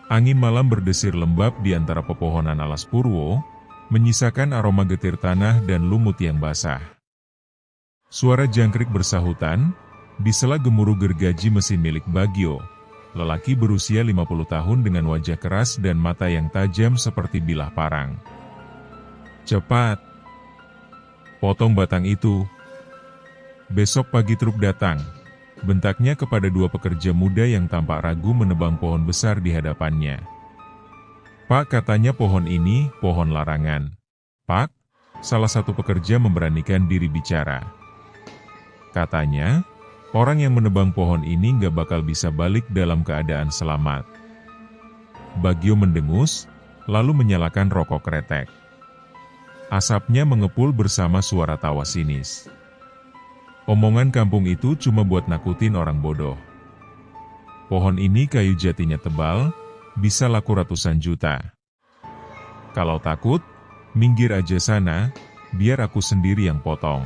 Angin malam berdesir lembab di antara pepohonan alas purwo, menyisakan aroma getir tanah dan lumut yang basah. Suara jangkrik bersahutan, di sela gemuruh gergaji mesin milik Bagio, lelaki berusia 50 tahun dengan wajah keras dan mata yang tajam seperti bilah parang. "Cepat! Potong batang itu." Besok pagi truk datang, bentaknya kepada dua pekerja muda yang tampak ragu menebang pohon besar di hadapannya. "Pak," katanya, "pohon ini pohon larangan." "Pak," salah satu pekerja memberanikan diri bicara. Katanya, orang yang menebang pohon ini nggak bakal bisa balik dalam keadaan selamat. Bagio mendengus, lalu menyalakan rokok kretek. Asapnya mengepul bersama suara tawa sinis. Omongan kampung itu cuma buat nakutin orang bodoh. Pohon ini kayu jatinya tebal, bisa laku ratusan juta. Kalau takut, minggir aja sana, biar aku sendiri yang potong.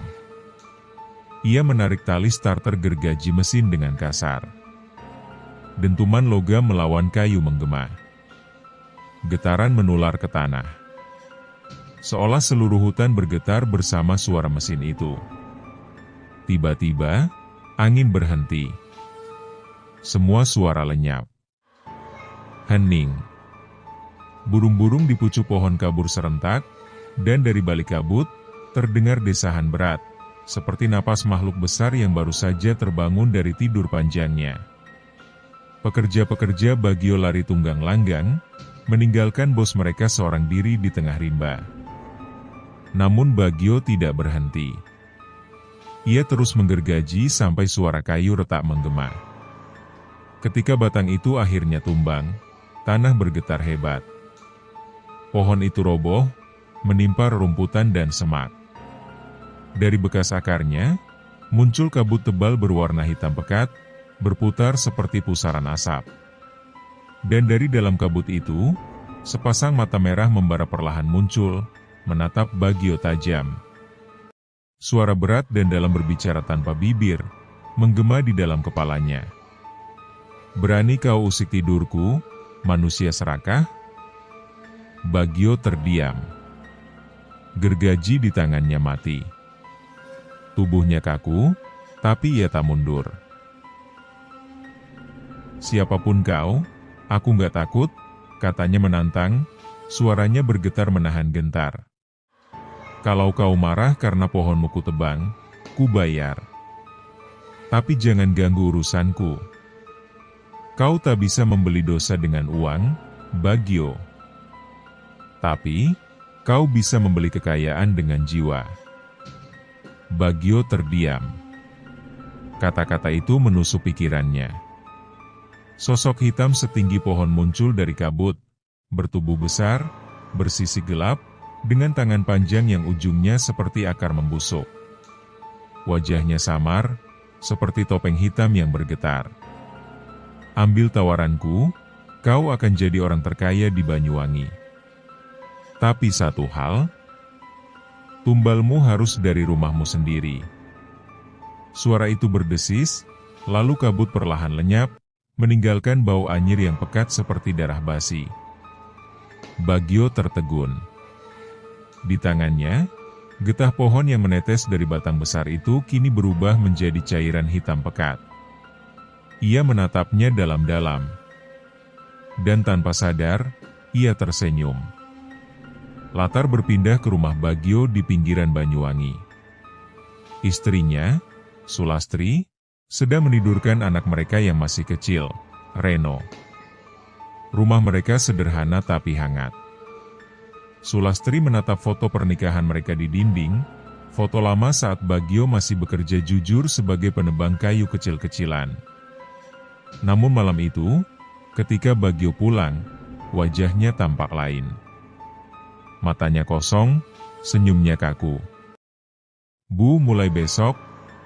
Ia menarik tali starter gergaji mesin dengan kasar. Dentuman logam melawan kayu menggema. Getaran menular ke tanah. Seolah seluruh hutan bergetar bersama suara mesin itu. Tiba-tiba, angin berhenti. Semua suara lenyap. Hening. Burung-burung di pucuk pohon kabur serentak, dan dari balik kabut, terdengar desahan berat, seperti napas makhluk besar yang baru saja terbangun dari tidur panjangnya. Pekerja-pekerja Bagio lari tunggang langgang, meninggalkan bos mereka seorang diri di tengah rimba. Namun Bagio tidak berhenti. Ia terus menggergaji sampai suara kayu retak menggema. Ketika batang itu akhirnya tumbang, tanah bergetar hebat. Pohon itu roboh, menimpa rerumputan dan semak. Dari bekas akarnya, muncul kabut tebal berwarna hitam pekat, berputar seperti pusaran asap. Dan dari dalam kabut itu, sepasang mata merah membara perlahan muncul, menatap Bagio tajam. Suara berat dan dalam berbicara tanpa bibir, menggema di dalam kepalanya. "Berani kau usik tidurku, manusia serakah?" Bagio terdiam. Gergaji di tangannya mati. Tubuhnya kaku, tapi ia tak mundur. "Siapapun kau, aku nggak takut," katanya menantang, suaranya bergetar menahan gentar. "Kalau kau marah karena pohonmu ku tebang, ku bayar. Tapi jangan ganggu urusanku. Kau tak bisa membeli dosa dengan uang, Bagio. Tapi, kau bisa membeli kekayaan dengan jiwa." Bagio terdiam. Kata-kata itu menusuk pikirannya. Sosok hitam setinggi pohon muncul dari kabut, bertubuh besar, bersisik gelap, dengan tangan panjang yang ujungnya seperti akar membusuk. Wajahnya samar, seperti topeng hitam yang bergetar. "Ambil tawaranku, kau akan jadi orang terkaya di Banyuwangi. Tapi satu hal, tumbalmu harus dari rumahmu sendiri." Suara itu berdesis, lalu kabut perlahan lenyap, meninggalkan bau anyir yang pekat seperti darah basi. Bagio tertegun. Di tangannya, getah pohon yang menetes dari batang besar itu kini berubah menjadi cairan hitam pekat. Ia menatapnya dalam-dalam. Dan tanpa sadar, ia tersenyum. Latar berpindah ke rumah Bagio di pinggiran Banyuwangi. Istrinya, Sulastri, sedang menidurkan anak mereka yang masih kecil, Reno. Rumah mereka sederhana tapi hangat. Sulastri menatap foto pernikahan mereka di dinding, foto lama saat Bagio masih bekerja jujur sebagai penebang kayu kecil-kecilan. Namun malam itu, ketika Bagio pulang, wajahnya tampak lain. Matanya kosong, senyumnya kaku. "Bu, mulai besok,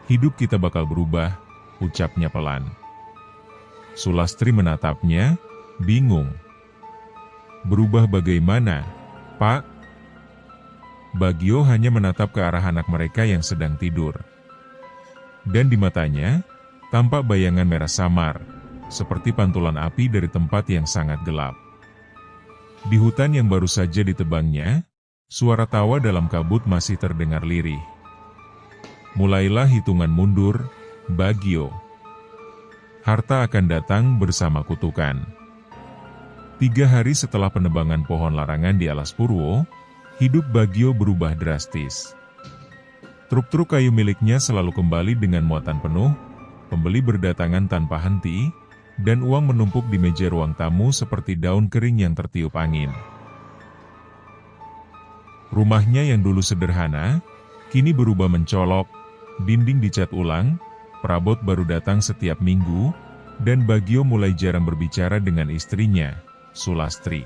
hidup kita bakal berubah," ucapnya pelan. Sulastri menatapnya, bingung. "Berubah bagaimana, Pak?" Bagio hanya menatap ke arah anak mereka yang sedang tidur. Dan di matanya, tampak bayangan merah samar, seperti pantulan api dari tempat yang sangat gelap. Di hutan yang baru saja ditebangnya, suara tawa dalam kabut masih terdengar lirih. Mulailah hitungan mundur, Bagio. Harta akan datang bersama kutukan. 3 hari setelah penebangan pohon larangan di Alas Purwo, hidup Bagio berubah drastis. Truk-truk kayu miliknya selalu kembali dengan muatan penuh, pembeli berdatangan tanpa henti, dan uang menumpuk di meja ruang tamu seperti daun kering yang tertiup angin. Rumahnya yang dulu sederhana, kini berubah mencolok, dinding dicat ulang, perabot baru datang setiap minggu, dan Bagio mulai jarang berbicara dengan istrinya, Sulastri.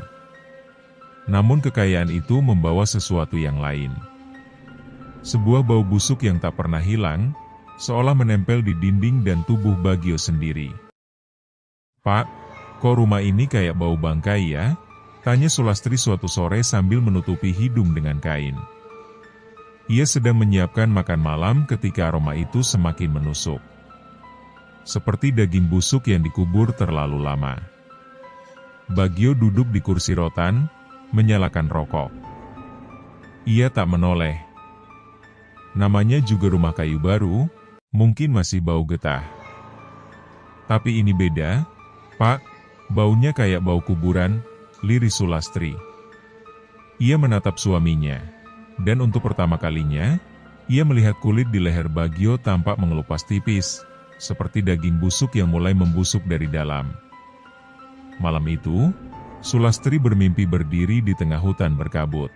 Namun kekayaan itu membawa sesuatu yang lain. Sebuah bau busuk yang tak pernah hilang, seolah menempel di dinding dan tubuh Bagio sendiri. "Pak, kok rumah ini kayak bau bangkai ya?" tanya Sulastri suatu sore sambil menutupi hidung dengan kain. Ia sedang menyiapkan makan malam ketika aroma itu semakin menusuk. Seperti daging busuk yang dikubur terlalu lama. Bagio duduk di kursi rotan, menyalakan rokok. Ia tak menoleh. Namanya juga rumah kayu baru, mungkin masih bau getah. Tapi ini beda, Pak, baunya kayak bau kuburan, liris Sulastri. Ia menatap suaminya, dan untuk pertama kalinya, ia melihat kulit di leher Bagio tampak mengelupas tipis, seperti daging busuk yang mulai membusuk dari dalam. Malam itu, Sulastri bermimpi berdiri di tengah hutan berkabut.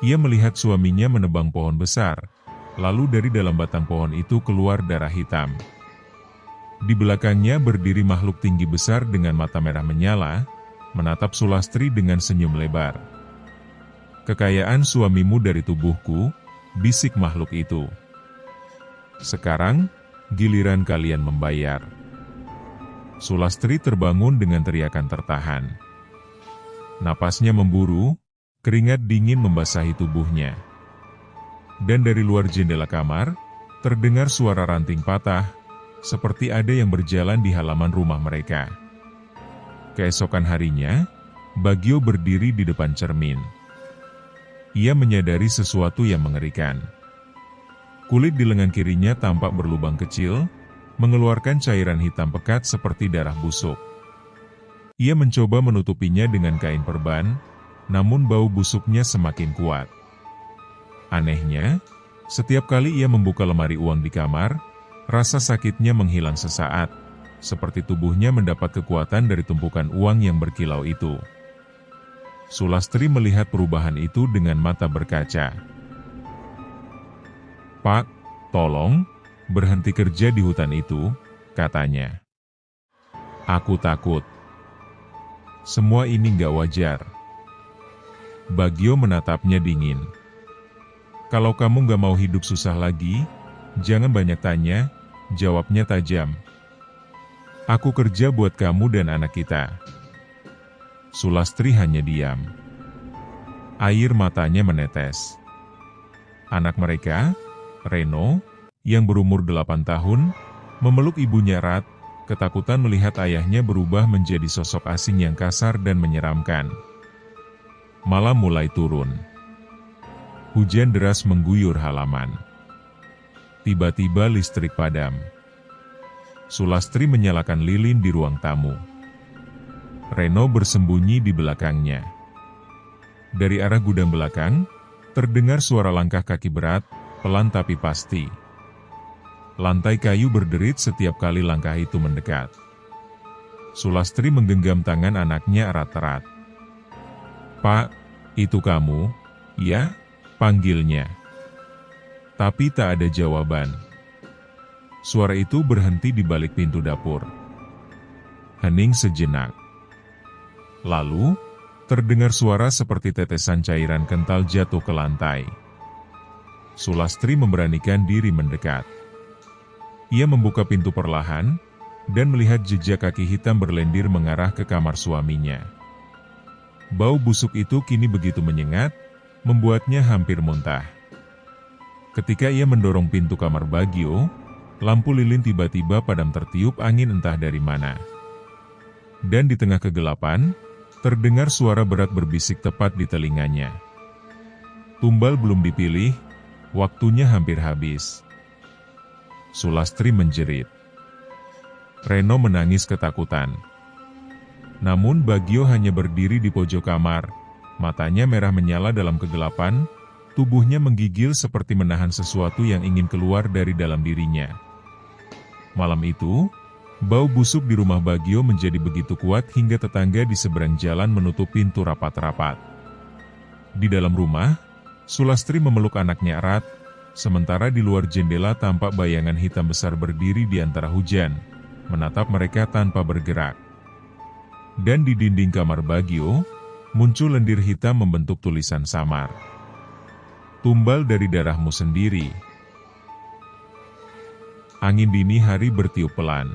Ia melihat suaminya menebang pohon besar, lalu dari dalam batang pohon itu keluar darah hitam. Di belakangnya berdiri makhluk tinggi besar dengan mata merah menyala, menatap Sulastri dengan senyum lebar. "Kekayaan suamimu dari tubuhku," bisik makhluk itu. "Sekarang, giliran kalian membayar." Sulastri terbangun dengan teriakan tertahan. Napasnya memburu, keringat dingin membasahi tubuhnya. Dan dari luar jendela kamar, terdengar suara ranting patah, seperti ada yang berjalan di halaman rumah mereka. Keesokan harinya, Bagio berdiri di depan cermin. Ia menyadari sesuatu yang mengerikan. Kulit di lengan kirinya tampak berlubang kecil, mengeluarkan cairan hitam pekat seperti darah busuk. Ia mencoba menutupinya dengan kain perban, namun bau busuknya semakin kuat. Anehnya, setiap kali ia membuka lemari uang di kamar, rasa sakitnya menghilang sesaat, seperti tubuhnya mendapat kekuatan dari tumpukan uang yang berkilau itu. Sulastri melihat perubahan itu dengan mata berkaca. "Pak, tolong, berhenti kerja di hutan itu," katanya. "Aku takut. Semua ini nggak wajar." Bagio menatapnya dingin. "Kalau kamu nggak mau hidup susah lagi, jangan banyak tanya," jawabnya tajam. "Aku kerja buat kamu dan anak kita." Sulastri hanya diam. Air matanya menetes. Anak mereka, Reno, yang berumur 8 tahun, memeluk ibunya erat, ketakutan melihat ayahnya berubah menjadi sosok asing yang kasar dan menyeramkan. Malam mulai turun. Hujan deras mengguyur halaman. Tiba-tiba listrik padam. Sulastri menyalakan lilin di ruang tamu. Reno bersembunyi di belakangnya. Dari arah gudang belakang, terdengar suara langkah kaki berat, pelan tapi pasti. Lantai kayu berderit setiap kali langkah itu mendekat. Sulastri menggenggam tangan anaknya erat-erat. "Pak, itu kamu?" "Ya," panggilnya. Tapi tak ada jawaban. Suara itu berhenti di balik pintu dapur. Hening sejenak. Lalu, terdengar suara seperti tetesan cairan kental jatuh ke lantai. Sulastri memberanikan diri mendekat. Ia membuka pintu perlahan, dan melihat jejak kaki hitam berlendir mengarah ke kamar suaminya. Bau busuk itu kini begitu menyengat, membuatnya hampir muntah. Ketika ia mendorong pintu kamar Bagio, lampu lilin tiba-tiba padam tertiup angin entah dari mana. Dan di tengah kegelapan, Terdengar suara berat berbisik tepat di telinganya. Tumbal belum dipilih, waktunya hampir habis. Sulastri menjerit. Reno menangis ketakutan. Namun Bagio hanya berdiri di pojok kamar, matanya merah menyala dalam kegelapan, tubuhnya menggigil seperti menahan sesuatu yang ingin keluar dari dalam dirinya. Malam itu, bau busuk di rumah Bagio menjadi begitu kuat hingga tetangga di seberang jalan menutup pintu rapat-rapat. Di dalam rumah, Sulastri memeluk anaknya erat, sementara di luar jendela tampak bayangan hitam besar berdiri di antara hujan, menatap mereka tanpa bergerak. Dan di dinding kamar Bagio, muncul lendir hitam membentuk tulisan samar. Tumbal dari darahmu sendiri. Angin dini hari bertiup pelan.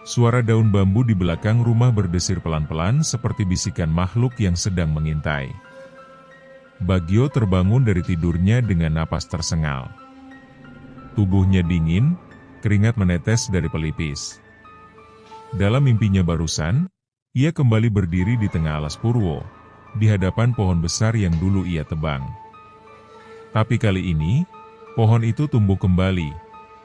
Suara daun bambu di belakang rumah berdesir pelan-pelan seperti bisikan makhluk yang sedang mengintai. Bagio terbangun dari tidurnya dengan napas tersengal. Tubuhnya dingin, keringat menetes dari pelipis. Dalam mimpinya barusan, ia kembali berdiri di tengah alas Purwo, di hadapan pohon besar yang dulu ia tebang. Tapi kali ini, pohon itu tumbuh kembali,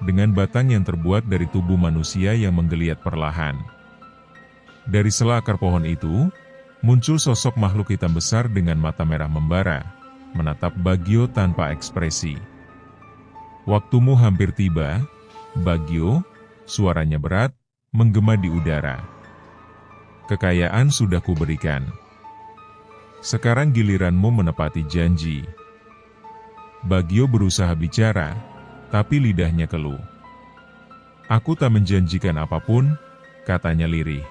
dengan batang yang terbuat dari tubuh manusia yang menggeliat perlahan. Dari sela akar pohon itu, muncul sosok makhluk hitam besar dengan mata merah membara, menatap Bagio tanpa ekspresi. Waktumu hampir tiba, Bagio, suaranya berat, menggema di udara. Kekayaan sudah kuberikan. Sekarang giliranmu menepati janji. Bagio berusaha bicara, tapi lidahnya keluh. Aku tak menjanjikan apapun, katanya lirih.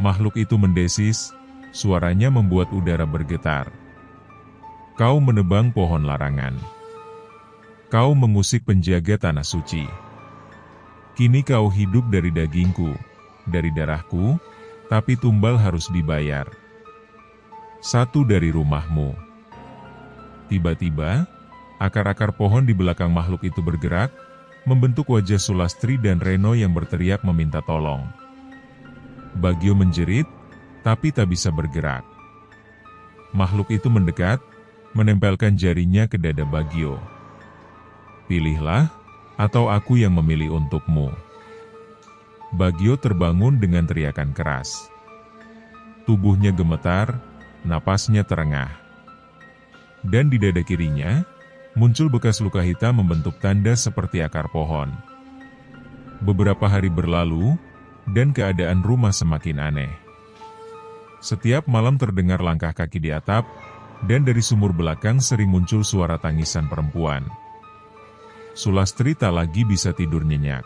Makhluk itu mendesis, suaranya membuat udara bergetar. Kau menebang pohon larangan. Kau mengusik penjaga tanah suci. Kini kau hidup dari dagingku, dari darahku, tapi tumbal harus dibayar. Satu dari rumahmu. Tiba-tiba, akar-akar pohon di belakang makhluk itu bergerak, membentuk wajah Sulastri dan Reno yang berteriak meminta tolong. Bagio menjerit, tapi tak bisa bergerak. Makhluk itu mendekat, menempelkan jarinya ke dada Bagio. Pilihlah, atau aku yang memilih untukmu. Bagio terbangun dengan teriakan keras. Tubuhnya gemetar, napasnya terengah. Dan di dada kirinya, muncul bekas luka hitam membentuk tanda seperti akar pohon. Beberapa hari berlalu, dan keadaan rumah semakin aneh. Setiap malam terdengar langkah kaki di atap, dan dari sumur belakang sering muncul suara tangisan perempuan. Sulastri tak lagi bisa tidur nyenyak.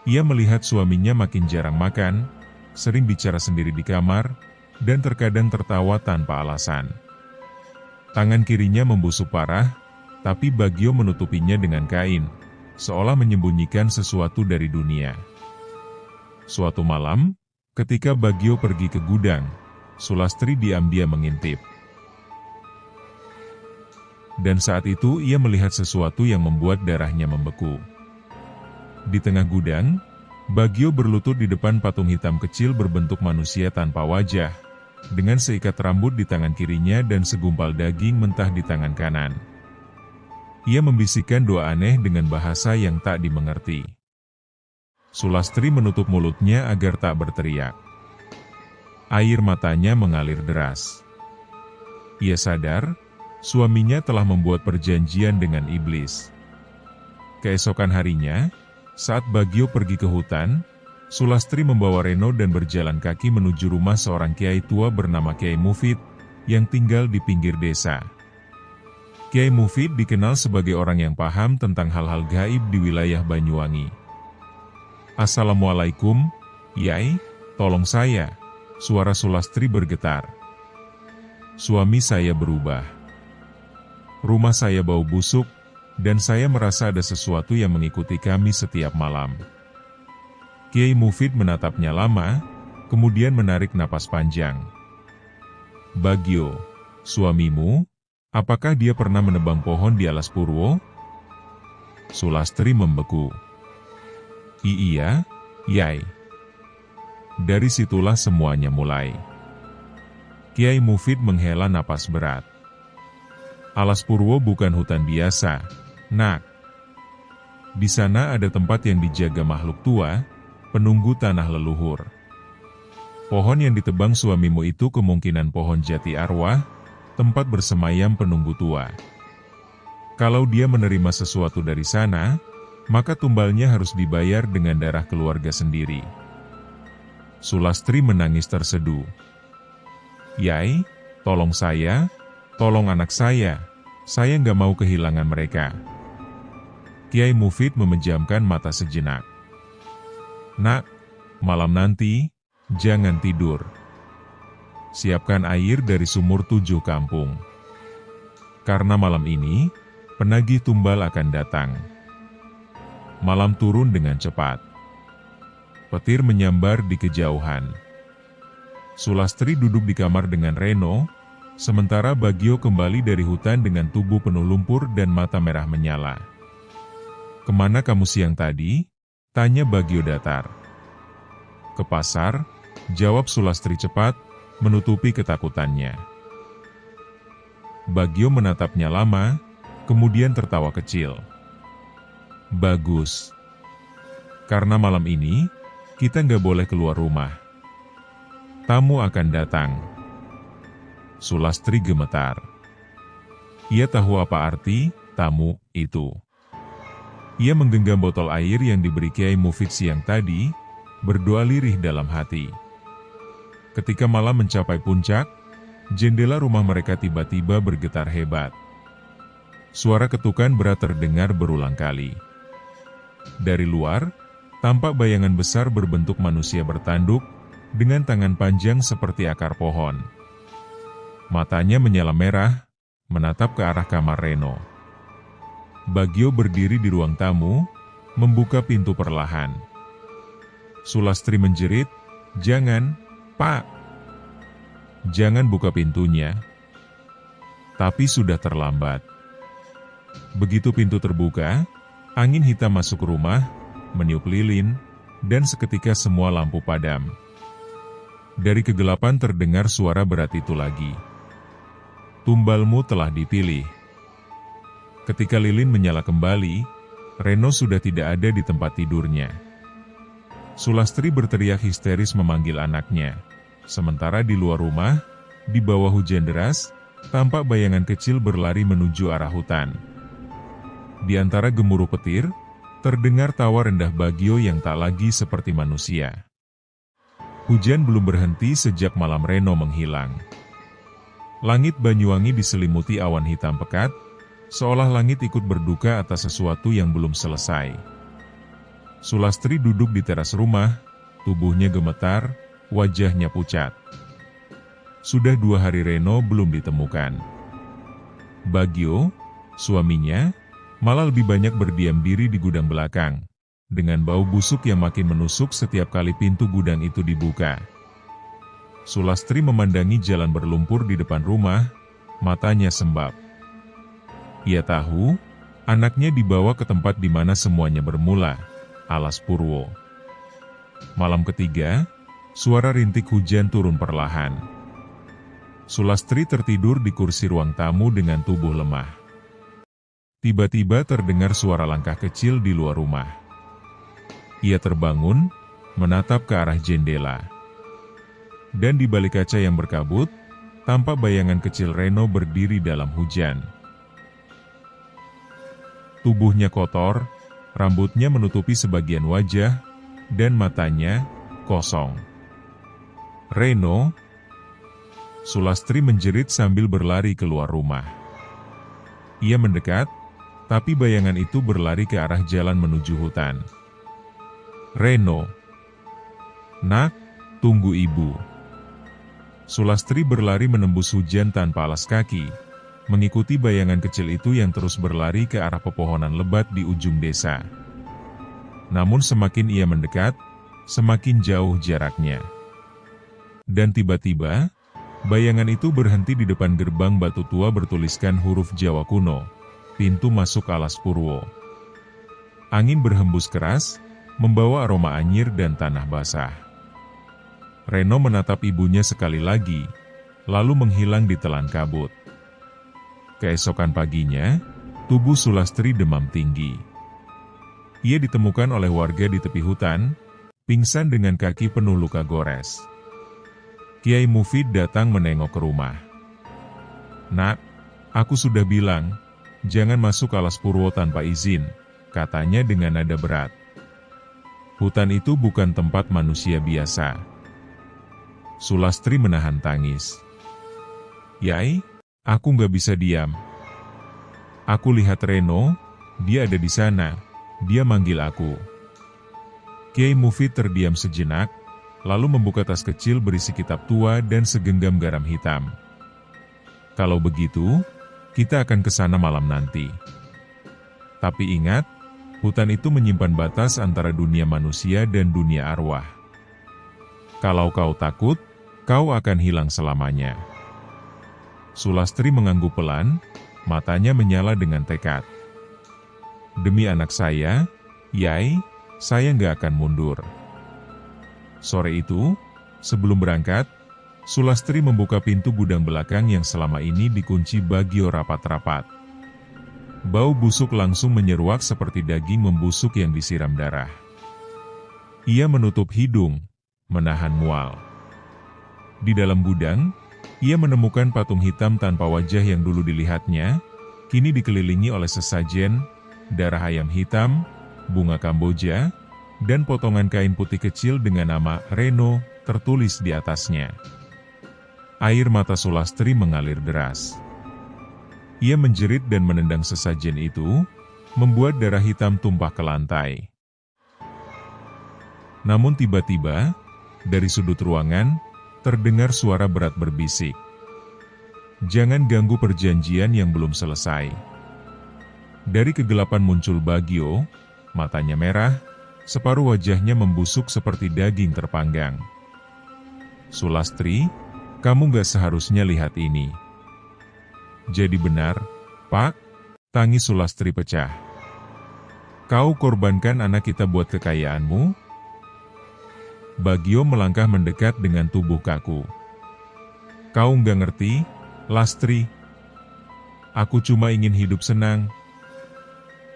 Ia melihat suaminya makin jarang makan, sering bicara sendiri di kamar, dan terkadang tertawa tanpa alasan. Tangan kirinya membusuk parah, tapi Bagio menutupinya dengan kain, seolah menyembunyikan sesuatu dari dunia. Suatu malam, ketika Bagio pergi ke gudang, Sulastri diam-diam mengintip. Dan saat itu ia melihat sesuatu yang membuat darahnya membeku. Di tengah gudang, Bagio berlutut di depan patung hitam kecil berbentuk manusia tanpa wajah, dengan seikat rambut di tangan kirinya dan segumpal daging mentah di tangan kanan. Ia membisikkan doa aneh dengan bahasa yang tak dimengerti. Sulastri menutup mulutnya agar tak berteriak. Air matanya mengalir deras. Ia sadar, suaminya telah membuat perjanjian dengan iblis. Keesokan harinya, saat Bagio pergi ke hutan, Sulastri membawa Reno dan berjalan kaki menuju rumah seorang kiai tua bernama Kiai Mufid, yang tinggal di pinggir desa. Kiai Mufid dikenal sebagai orang yang paham tentang hal-hal gaib di wilayah Banyuwangi. Assalamualaikum, Yai, tolong saya, suara Sulastri bergetar. Suami saya berubah. Rumah saya bau busuk, dan saya merasa ada sesuatu yang mengikuti kami setiap malam. Kiai Mufid menatapnya lama, kemudian menarik napas panjang. Bagio, suamimu, apakah dia pernah menebang pohon di alas Purwo? Sulastri membeku. Iya, Yai. Dari situlah semuanya mulai. Kiai Mufid menghela napas berat. Alas Purwo bukan hutan biasa, Nak. Di sana ada tempat yang dijaga makhluk tua, penunggu tanah leluhur. Pohon yang ditebang suamimu itu kemungkinan pohon jati arwah, tempat bersemayam penunggu tua. Kalau dia menerima sesuatu dari sana, maka tumbalnya harus dibayar dengan darah keluarga sendiri. Sulastri menangis terseduh. Yai, tolong saya, tolong anak saya nggak mau kehilangan mereka. Kiai Mufid memejamkan mata sejenak. Nak, malam nanti, jangan tidur. Siapkan air dari sumur 7 kampung. Karena malam ini, penagih tumbal akan datang. Malam turun dengan cepat. Petir menyambar di kejauhan. Sulastri duduk di kamar dengan Reno, sementara Bagio kembali dari hutan dengan tubuh penuh lumpur dan mata merah menyala. Kemana kamu siang tadi? Tanya Bagio datar. Ke pasar, jawab Sulastri cepat, menutupi ketakutannya. Bagio menatapnya lama, kemudian tertawa kecil. Bagus. Karena malam ini, kita nggak boleh keluar rumah. Tamu akan datang. Sulastri gemetar. Ia tahu apa arti tamu itu. Ia menggenggam botol air yang diberi Kiai Mufid siang tadi, berdoa lirih dalam hati. Ketika malam mencapai puncak, jendela rumah mereka tiba-tiba bergetar hebat. Suara ketukan berat terdengar berulang kali. Dari luar, tampak bayangan besar berbentuk manusia bertanduk, dengan tangan panjang seperti akar pohon. Matanya menyala merah, menatap ke arah kamar Reno. Bagio berdiri di ruang tamu, membuka pintu perlahan. Sulastri menjerit, "Jangan, Pak! Jangan buka pintunya." Tapi sudah terlambat. Begitu pintu terbuka, angin hitam masuk rumah, meniup lilin, dan seketika semua lampu padam. Dari kegelapan terdengar suara berat itu lagi. Tumbalmu telah dipilih. Ketika lilin menyala kembali, Reno sudah tidak ada di tempat tidurnya. Sulastri berteriak histeris memanggil anaknya. Sementara di luar rumah, di bawah hujan deras, tampak bayangan kecil berlari menuju arah hutan. Di antara gemuruh petir, terdengar tawa rendah Bagio yang tak lagi seperti manusia. Hujan belum berhenti sejak malam Reno menghilang. Langit Banyuwangi diselimuti awan hitam pekat, seolah langit ikut berduka atas sesuatu yang belum selesai. Sulastri duduk di teras rumah, tubuhnya gemetar, wajahnya pucat. Sudah 2 hari Reno belum ditemukan. Bagio, suaminya, malah lebih banyak berdiam diri di gudang belakang, dengan bau busuk yang makin menusuk setiap kali pintu gudang itu dibuka. Sulastri memandangi jalan berlumpur di depan rumah, matanya sembab. Ia tahu, anaknya dibawa ke tempat di mana semuanya bermula, Alas Purwo. Malam ketiga, suara rintik hujan turun perlahan. Sulastri tertidur di kursi ruang tamu dengan tubuh lemah. Tiba-tiba terdengar suara langkah kecil di luar rumah. Ia terbangun, menatap ke arah jendela. Dan di balik kaca yang berkabut, tampak bayangan kecil Reno berdiri dalam hujan. Tubuhnya kotor, rambutnya menutupi sebagian wajah, dan matanya kosong. Reno! Sulastri menjerit sambil berlari keluar rumah. Ia mendekat, tapi bayangan itu berlari ke arah jalan menuju hutan. Reno! Nak, tunggu ibu. Sulastri berlari menembus hujan tanpa alas kaki, mengikuti bayangan kecil itu yang terus berlari ke arah pepohonan lebat di ujung desa. Namun semakin ia mendekat, semakin jauh jaraknya. Dan tiba-tiba, bayangan itu berhenti di depan gerbang batu tua bertuliskan huruf Jawa kuno, pintu masuk Alas Purwo. Angin berhembus keras, membawa aroma anyir dan tanah basah. Reno menatap ibunya sekali lagi, lalu menghilang di telan kabut. Keesokan paginya, tubuh Sulastri demam tinggi. Ia ditemukan oleh warga di tepi hutan, pingsan dengan kaki penuh luka gores. Kiai Mufid datang menengok ke rumah. "Nak, aku sudah bilang, jangan masuk alas purwo tanpa izin," katanya dengan nada berat. "Hutan itu bukan tempat manusia biasa." Sulastri menahan tangis. "Yai, aku nggak bisa diam. Aku lihat Reno, dia ada di sana, dia manggil aku." Kiai Mufid terdiam sejenak, lalu membuka tas kecil berisi kitab tua dan segenggam garam hitam. "Kalau begitu, kita akan ke sana malam nanti. Tapi ingat, hutan itu menyimpan batas antara dunia manusia dan dunia arwah. Kalau kau takut, kau akan hilang selamanya." Sulastri mengangguk pelan, matanya menyala dengan tekad. "Demi anak saya, Yai, saya nggak akan mundur." Sore itu, sebelum berangkat, Sulastri membuka pintu gudang belakang yang selama ini dikunci Bagio rapat-rapat. Bau busuk langsung menyeruak seperti daging membusuk yang disiram darah. Ia menutup hidung, menahan mual. Di dalam gudang, ia menemukan patung hitam tanpa wajah yang dulu dilihatnya, kini dikelilingi oleh sesajen, darah ayam hitam, bunga Kamboja, dan potongan kain putih kecil dengan nama Reno tertulis di atasnya. Air mata Sulastri mengalir deras. Ia menjerit dan menendang sesajen itu, membuat darah hitam tumpah ke lantai. Namun tiba-tiba, dari sudut ruangan, terdengar suara berat berbisik. "Jangan ganggu perjanjian yang belum selesai." Dari kegelapan muncul Bagio, matanya merah, separuh wajahnya membusuk seperti daging terpanggang. "Sulastri, kamu gak seharusnya lihat ini." "Jadi benar, Pak," tangis Sulastri pecah. "Kau korbankan anak kita buat kekayaanmu?" Bagio melangkah mendekat dengan tubuh kaku. "Kau nggak ngerti, Lastri. Aku cuma ingin hidup senang.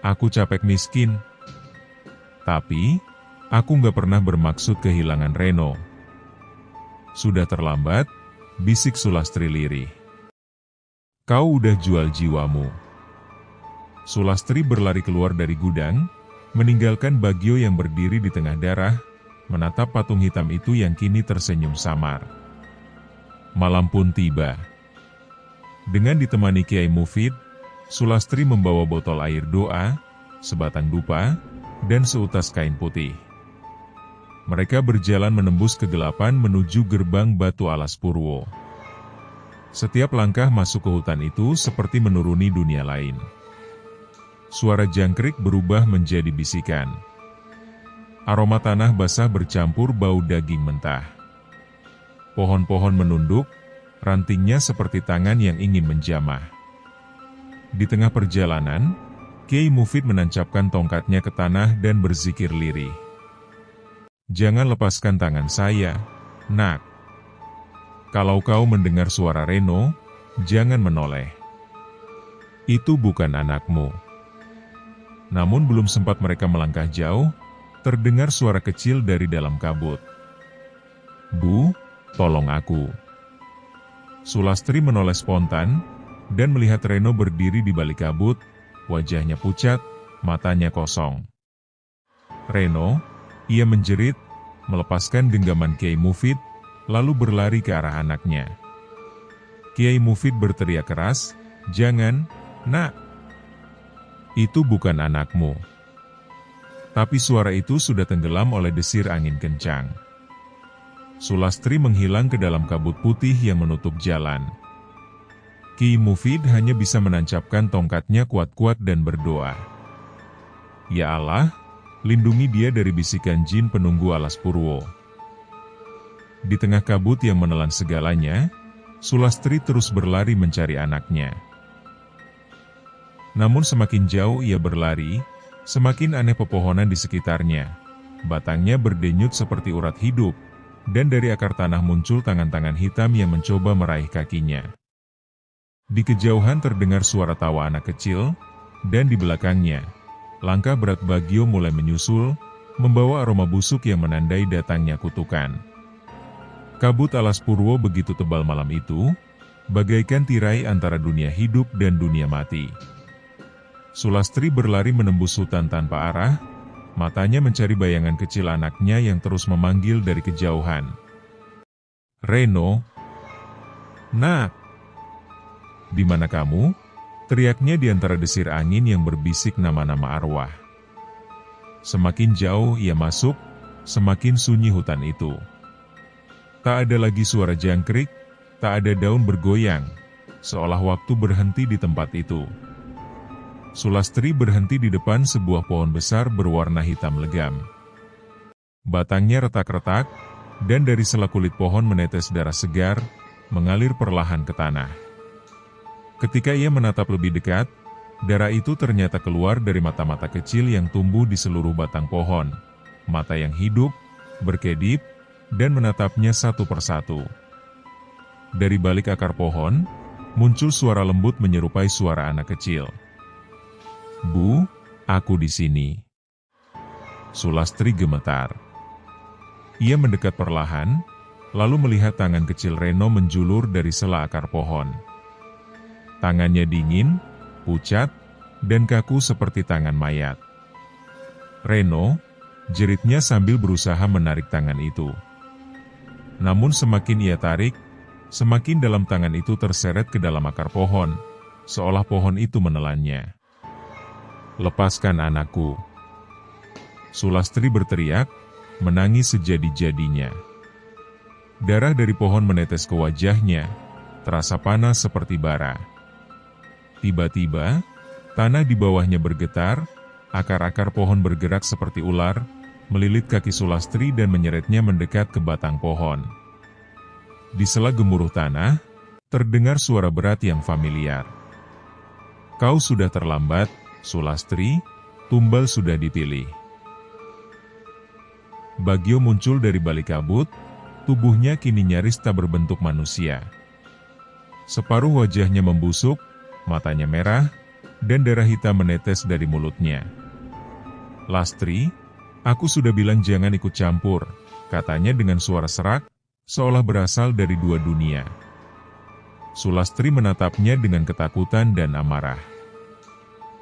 Aku capek miskin. Tapi, aku nggak pernah bermaksud kehilangan Reno." "Sudah terlambat," bisik Sulastri lirih. "Kau udah jual jiwamu." Sulastri berlari keluar dari gudang, meninggalkan Bagio yang berdiri di tengah darah, menatap patung hitam itu yang kini tersenyum samar. Malam pun tiba. Dengan ditemani Kiai Mufid, Sulastri membawa botol air doa, sebatang dupa, dan seutas kain putih. Mereka berjalan menembus kegelapan menuju gerbang batu alas purwo. Setiap langkah masuk ke hutan itu seperti menuruni dunia lain. Suara jangkrik berubah menjadi bisikan. Aroma tanah basah bercampur bau daging mentah. Pohon-pohon menunduk, rantingnya seperti tangan yang ingin menjamah. Di tengah perjalanan, Kiai Mufid menancapkan tongkatnya ke tanah dan berzikir lirih. "Jangan lepaskan tangan saya, Nak. Kalau kau mendengar suara Reno, jangan menoleh. Itu bukan anakmu." Namun belum sempat mereka melangkah jauh, terdengar suara kecil dari dalam kabut. "Bu, tolong aku." Sulastri menoleh spontan, dan melihat Reno berdiri di balik kabut, wajahnya pucat, matanya kosong. "Reno," ia menjerit, melepaskan genggaman Kiai Mufid, lalu berlari ke arah anaknya. Kiai Mufid berteriak keras, "Jangan, Nak. Itu bukan anakmu." Tapi suara itu sudah tenggelam oleh desir angin kencang. Sulastri menghilang ke dalam kabut putih yang menutup jalan. Kiai Mufid hanya bisa menancapkan tongkatnya kuat-kuat dan berdoa. "Ya Allah, lindungi dia dari bisikan jin penunggu alas purwo." Di tengah kabut yang menelan segalanya, Sulastri terus berlari mencari anaknya. Namun semakin jauh ia berlari, semakin aneh pepohonan di sekitarnya. Batangnya berdenyut seperti urat hidup, dan dari akar tanah muncul tangan-tangan hitam yang mencoba meraih kakinya. Di kejauhan terdengar suara tawa anak kecil, dan di belakangnya, langkah berat Bagio mulai menyusul, membawa aroma busuk yang menandai datangnya kutukan. Kabut alas purwo begitu tebal malam itu, bagaikan tirai antara dunia hidup dan dunia mati. Sulastri berlari menembus hutan tanpa arah, matanya mencari bayangan kecil anaknya yang terus memanggil dari kejauhan. "Reno, nak, di mana kamu?" teriaknya di antara desir angin yang berbisik nama-nama arwah. Semakin jauh ia masuk, semakin sunyi hutan itu. Tak ada lagi suara jangkrik, tak ada daun bergoyang, seolah waktu berhenti di tempat itu. Sulastri berhenti di depan sebuah pohon besar berwarna hitam legam. Batangnya retak-retak, dan dari sela kulit pohon menetes darah segar, mengalir perlahan ke tanah. Ketika ia menatap lebih dekat, darah itu ternyata keluar dari mata-mata kecil yang tumbuh di seluruh batang pohon, mata yang hidup, berkedip, dan menatapnya satu persatu. Dari balik akar pohon, muncul suara lembut menyerupai suara anak kecil. "Bu, aku di sini." Sulastri gemetar. Ia mendekat perlahan, lalu melihat tangan kecil Reno menjulur dari sela akar pohon. Tangannya dingin, pucat, dan kaku seperti tangan mayat. "Reno," jeritnya sambil berusaha menarik tangan itu. Namun semakin ia tarik, semakin dalam tangan itu terseret ke dalam akar pohon, seolah pohon itu menelannya. "Lepaskan anakku!" Sulastri berteriak, menangis sejadi-jadinya. Darah dari pohon menetes ke wajahnya, terasa panas seperti bara. Tiba-tiba, tanah di bawahnya bergetar, akar-akar pohon bergerak seperti ular, melilit kaki Sulastri dan menyeretnya mendekat ke batang pohon. Di sela gemuruh tanah, terdengar suara berat yang familiar. "Kau sudah terlambat, Sulastri, tumbal sudah dipilih." Bagio muncul dari balik kabut, tubuhnya kini nyaris tak berbentuk manusia. Separuh wajahnya membusuk, matanya merah, dan darah hitam menetes dari mulutnya. "Lastri, aku sudah bilang jangan ikut campur," katanya dengan suara serak, seolah berasal dari dua dunia. Sulastri menatapnya dengan ketakutan dan amarah.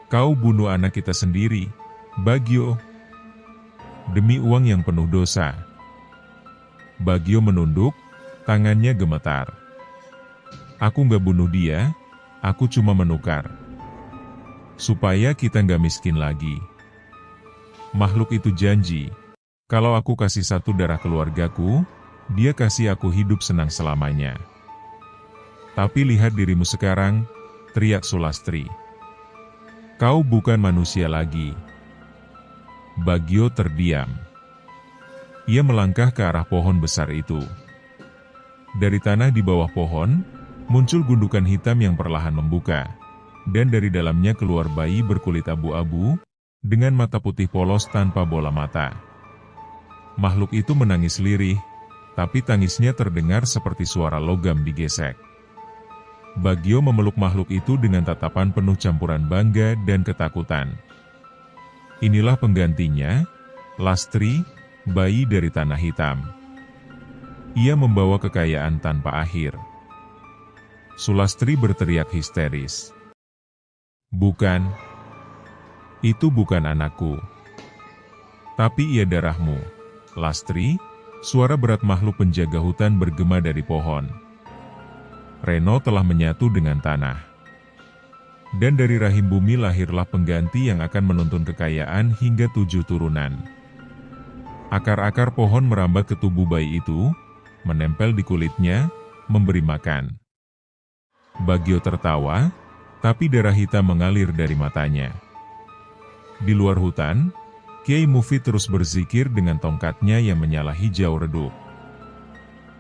"Kau bunuh anak kita sendiri, Bagio. Demi uang yang penuh dosa." Bagio menunduk, tangannya gemetar. "Aku nggak bunuh dia, aku cuma menukar. Supaya kita nggak miskin lagi. Makhluk itu janji, kalau aku kasih satu darah keluargaku, dia kasih aku hidup senang selamanya. Tapi lihat dirimu sekarang," teriak Sulastri. "Kau bukan manusia lagi." Bagio terdiam. Ia melangkah ke arah pohon besar itu. Dari tanah di bawah pohon, muncul gundukan hitam yang perlahan membuka, dan dari dalamnya keluar bayi berkulit abu-abu, dengan mata putih polos tanpa bola mata. Makhluk itu menangis lirih, tapi tangisnya terdengar seperti suara logam digesek. Bagio memeluk makhluk itu dengan tatapan penuh campuran bangga dan ketakutan. Inilah penggantinya, Lastri, bayi dari tanah hitam. Ia membawa kekayaan tanpa akhir. Sulastri berteriak histeris. "Bukan. Itu bukan anakku. Tapi ia darahmu, Lastri," suara berat makhluk penjaga hutan bergema dari pohon. "Reno telah menyatu dengan tanah. Dan dari rahim bumi lahirlah pengganti yang akan menuntun kekayaan hingga 7 turunan." Akar-akar pohon merambat ke tubuh bayi itu, menempel di kulitnya, memberi makan. Bagio tertawa, tapi darah hitam mengalir dari matanya. Di luar hutan, Kiai Mufid terus berzikir dengan tongkatnya yang menyala hijau redup.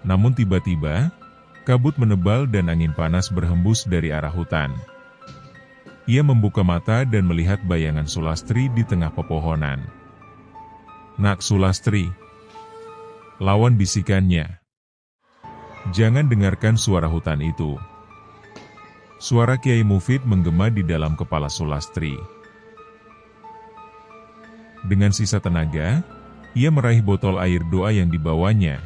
Namun tiba-tiba, kabut menebal dan angin panas berhembus dari arah hutan. Ia membuka mata dan melihat bayangan Sulastri di tengah pepohonan. "Nak Sulastri." Lawan bisikannya. Jangan dengarkan suara hutan itu. Suara Kiai Mufid menggema di dalam kepala Sulastri. Dengan sisa tenaga, ia meraih botol air doa yang dibawanya,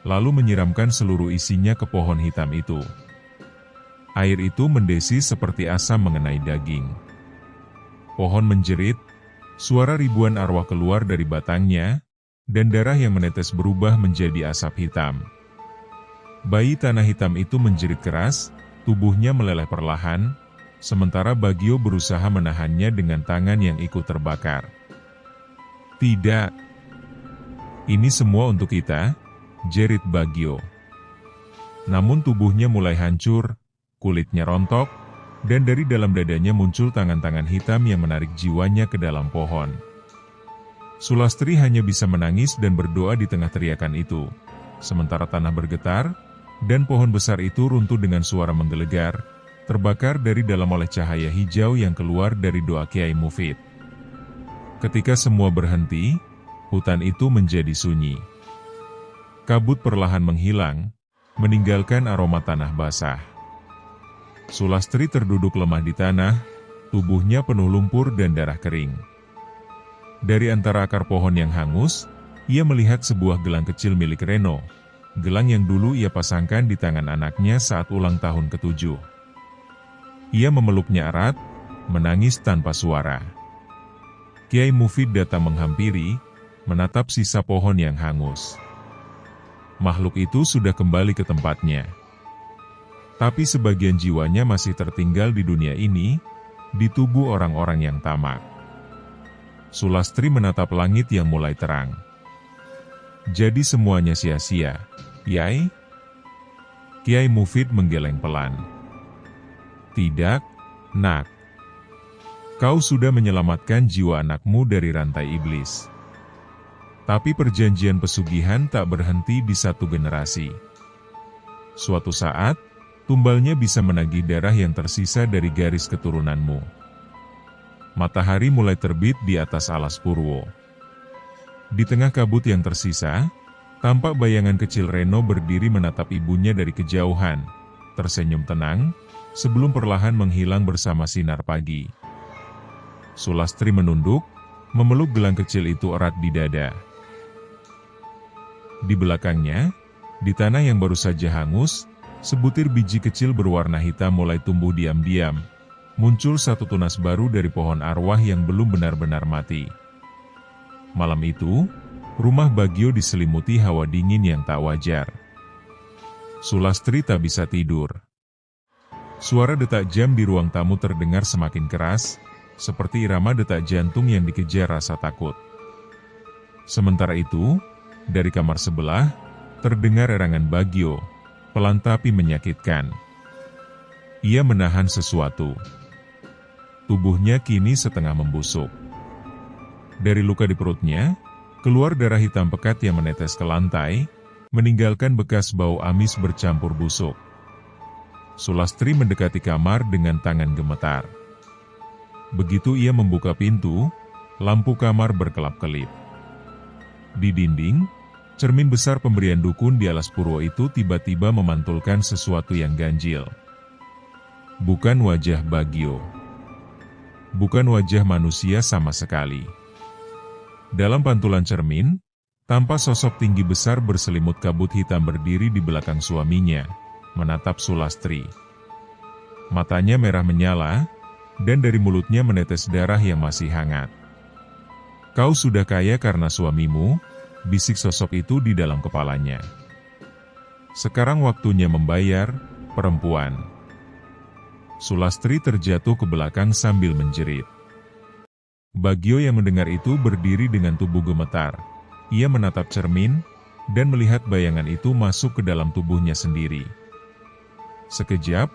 lalu menyiramkan seluruh isinya ke pohon hitam itu. Air itu mendesi seperti asam mengenai daging. Pohon menjerit, suara ribuan arwah keluar dari batangnya, dan darah yang menetes berubah menjadi asap hitam. Bayi tanah hitam itu menjerit keras, tubuhnya meleleh perlahan, sementara Bagio berusaha menahannya dengan tangan yang ikut terbakar. Tidak. Ini semua untuk kita, jerit Bagio. Namun tubuhnya mulai hancur, kulitnya rontok, dan dari dalam dadanya muncul tangan-tangan hitam yang menarik jiwanya ke dalam pohon. Sulastri hanya bisa menangis dan berdoa di tengah teriakan itu, sementara tanah bergetar, dan pohon besar itu runtuh dengan suara menggelegar, terbakar dari dalam oleh cahaya hijau yang keluar dari doa Kiai Mufid. Ketika semua berhenti, hutan itu menjadi sunyi. Kabut perlahan menghilang, meninggalkan aroma tanah basah. Sulastri terduduk lemah di tanah, tubuhnya penuh lumpur dan darah kering. Dari antara akar pohon yang hangus, ia melihat sebuah gelang kecil milik Reno, gelang yang dulu ia pasangkan di tangan anaknya saat ulang tahun ke-7. Ia memeluknya erat, menangis tanpa suara. Kiai Mufid datang menghampiri, menatap sisa pohon yang hangus. Makhluk itu sudah kembali ke tempatnya. Tapi sebagian jiwanya masih tertinggal di dunia ini, di tubuh orang-orang yang tamak. Sulastri menatap langit yang mulai terang. Jadi semuanya sia-sia, Yai? Kiai Mufid menggeleng pelan. Tidak, Nak. Kau sudah menyelamatkan jiwa anakmu dari rantai iblis. Tapi perjanjian pesugihan tak berhenti di satu generasi. Suatu saat, tumbalnya bisa menagih darah yang tersisa dari garis keturunanmu. Matahari mulai terbit di atas alas Purwo. Di tengah kabut yang tersisa, tampak bayangan kecil Reno berdiri menatap ibunya dari kejauhan, tersenyum tenang, sebelum perlahan menghilang bersama sinar pagi. Sulastri menunduk, memeluk gelang kecil itu erat di dada. Di belakangnya, di tanah yang baru saja hangus, sebutir biji kecil berwarna hitam mulai tumbuh diam-diam. Muncul satu tunas baru dari pohon arwah yang belum benar-benar mati. Malam itu, rumah Bagio diselimuti hawa dingin yang tak wajar. Sulastri tak bisa tidur. Suara detak jam di ruang tamu terdengar semakin keras, seperti irama detak jantung yang dikejar rasa takut. Sementara itu, dari kamar sebelah, terdengar erangan Bagio, pelan tapi menyakitkan. Ia menahan sesuatu. Tubuhnya kini setengah membusuk. Dari luka di perutnya, keluar darah hitam pekat yang menetes ke lantai, meninggalkan bekas bau amis bercampur busuk. Sulastri mendekati kamar dengan tangan gemetar. Begitu ia membuka pintu, lampu kamar berkelap-kelip. Di dinding, cermin besar pemberian dukun di alas Purwo itu tiba-tiba memantulkan sesuatu yang ganjil. Bukan wajah Bagio. Bukan wajah manusia sama sekali. Dalam pantulan cermin, tampak sosok tinggi besar berselimut kabut hitam berdiri di belakang suaminya, menatap Sulastri. Matanya merah menyala, dan dari mulutnya menetes darah yang masih hangat. Kau sudah kaya karena suamimu, bisik sosok itu di dalam kepalanya. Sekarang waktunya membayar, perempuan. Sulastri terjatuh ke belakang sambil menjerit. Bagio yang mendengar itu berdiri dengan tubuh gemetar. Ia menatap cermin, dan melihat bayangan itu masuk ke dalam tubuhnya sendiri. Sekejap,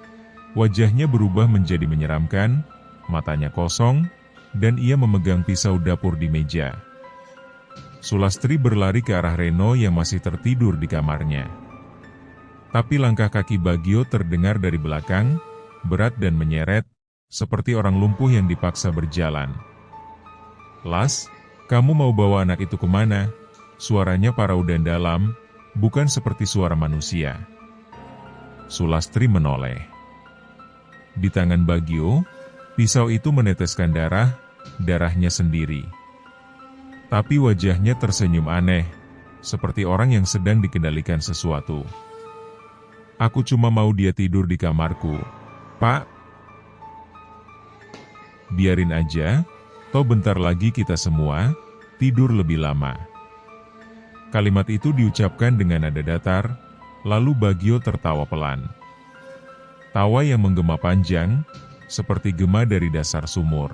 wajahnya berubah menjadi menyeramkan, matanya kosong, dan ia memegang pisau dapur di meja. Sulastri berlari ke arah Reno yang masih tertidur di kamarnya. Tapi langkah kaki Bagio terdengar dari belakang, berat dan menyeret, seperti orang lumpuh yang dipaksa berjalan. Las, kamu mau bawa anak itu kemana? Suaranya parau dan dalam, bukan seperti suara manusia. Sulastri menoleh. Di tangan Bagio, pisau itu meneteskan darahnya sendiri. Tapi wajahnya tersenyum aneh, seperti orang yang sedang dikendalikan sesuatu. Aku cuma mau dia tidur di kamarku, Pak. Biarin aja, toh bentar lagi kita semua tidur lebih lama. Kalimat itu diucapkan dengan nada datar, lalu Bagio tertawa pelan. Tawa yang menggema panjang, seperti gema dari dasar sumur.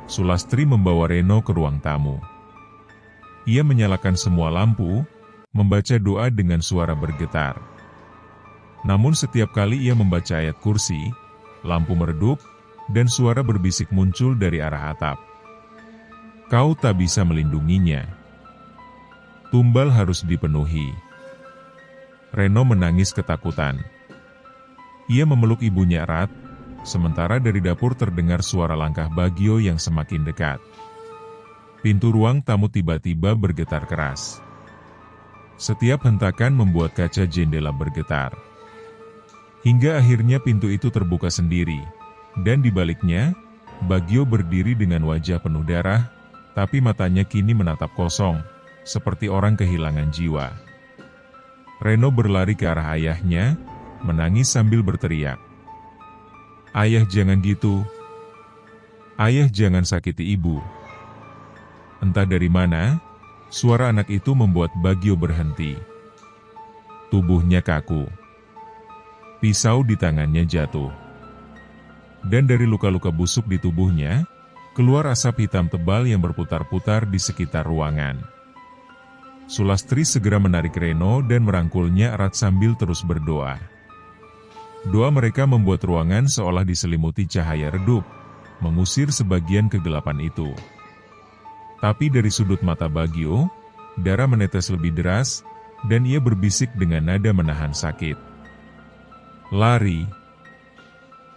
Sulastri membawa Reno ke ruang tamu. Ia menyalakan semua lampu, membaca doa dengan suara bergetar. Namun setiap kali ia membaca ayat kursi, lampu meredup, dan suara berbisik muncul dari arah atap. Kau tak bisa melindunginya. Tumbal harus dipenuhi. Reno menangis ketakutan. Ia memeluk ibunya erat, sementara dari dapur terdengar suara langkah Bagio yang semakin dekat. Pintu ruang tamu tiba-tiba bergetar keras. Setiap hentakan membuat kaca jendela bergetar. Hingga akhirnya pintu itu terbuka sendiri, dan di baliknya, Bagio berdiri dengan wajah penuh darah, tapi matanya kini menatap kosong, seperti orang kehilangan jiwa. Reno berlari ke arah ayahnya, menangis sambil berteriak. Ayah jangan gitu. Ayah jangan sakiti ibu. Entah dari mana, suara anak itu membuat Bagio berhenti. Tubuhnya kaku. Pisau di tangannya jatuh. Dan dari luka-luka busuk di tubuhnya, keluar asap hitam tebal yang berputar-putar di sekitar ruangan. Sulastri segera menarik Reno dan merangkulnya erat sambil terus berdoa. Doa mereka membuat ruangan seolah diselimuti cahaya redup, mengusir sebagian kegelapan itu. Tapi dari sudut mata Bagio, darah menetes lebih deras, dan ia berbisik dengan nada menahan sakit. Lari.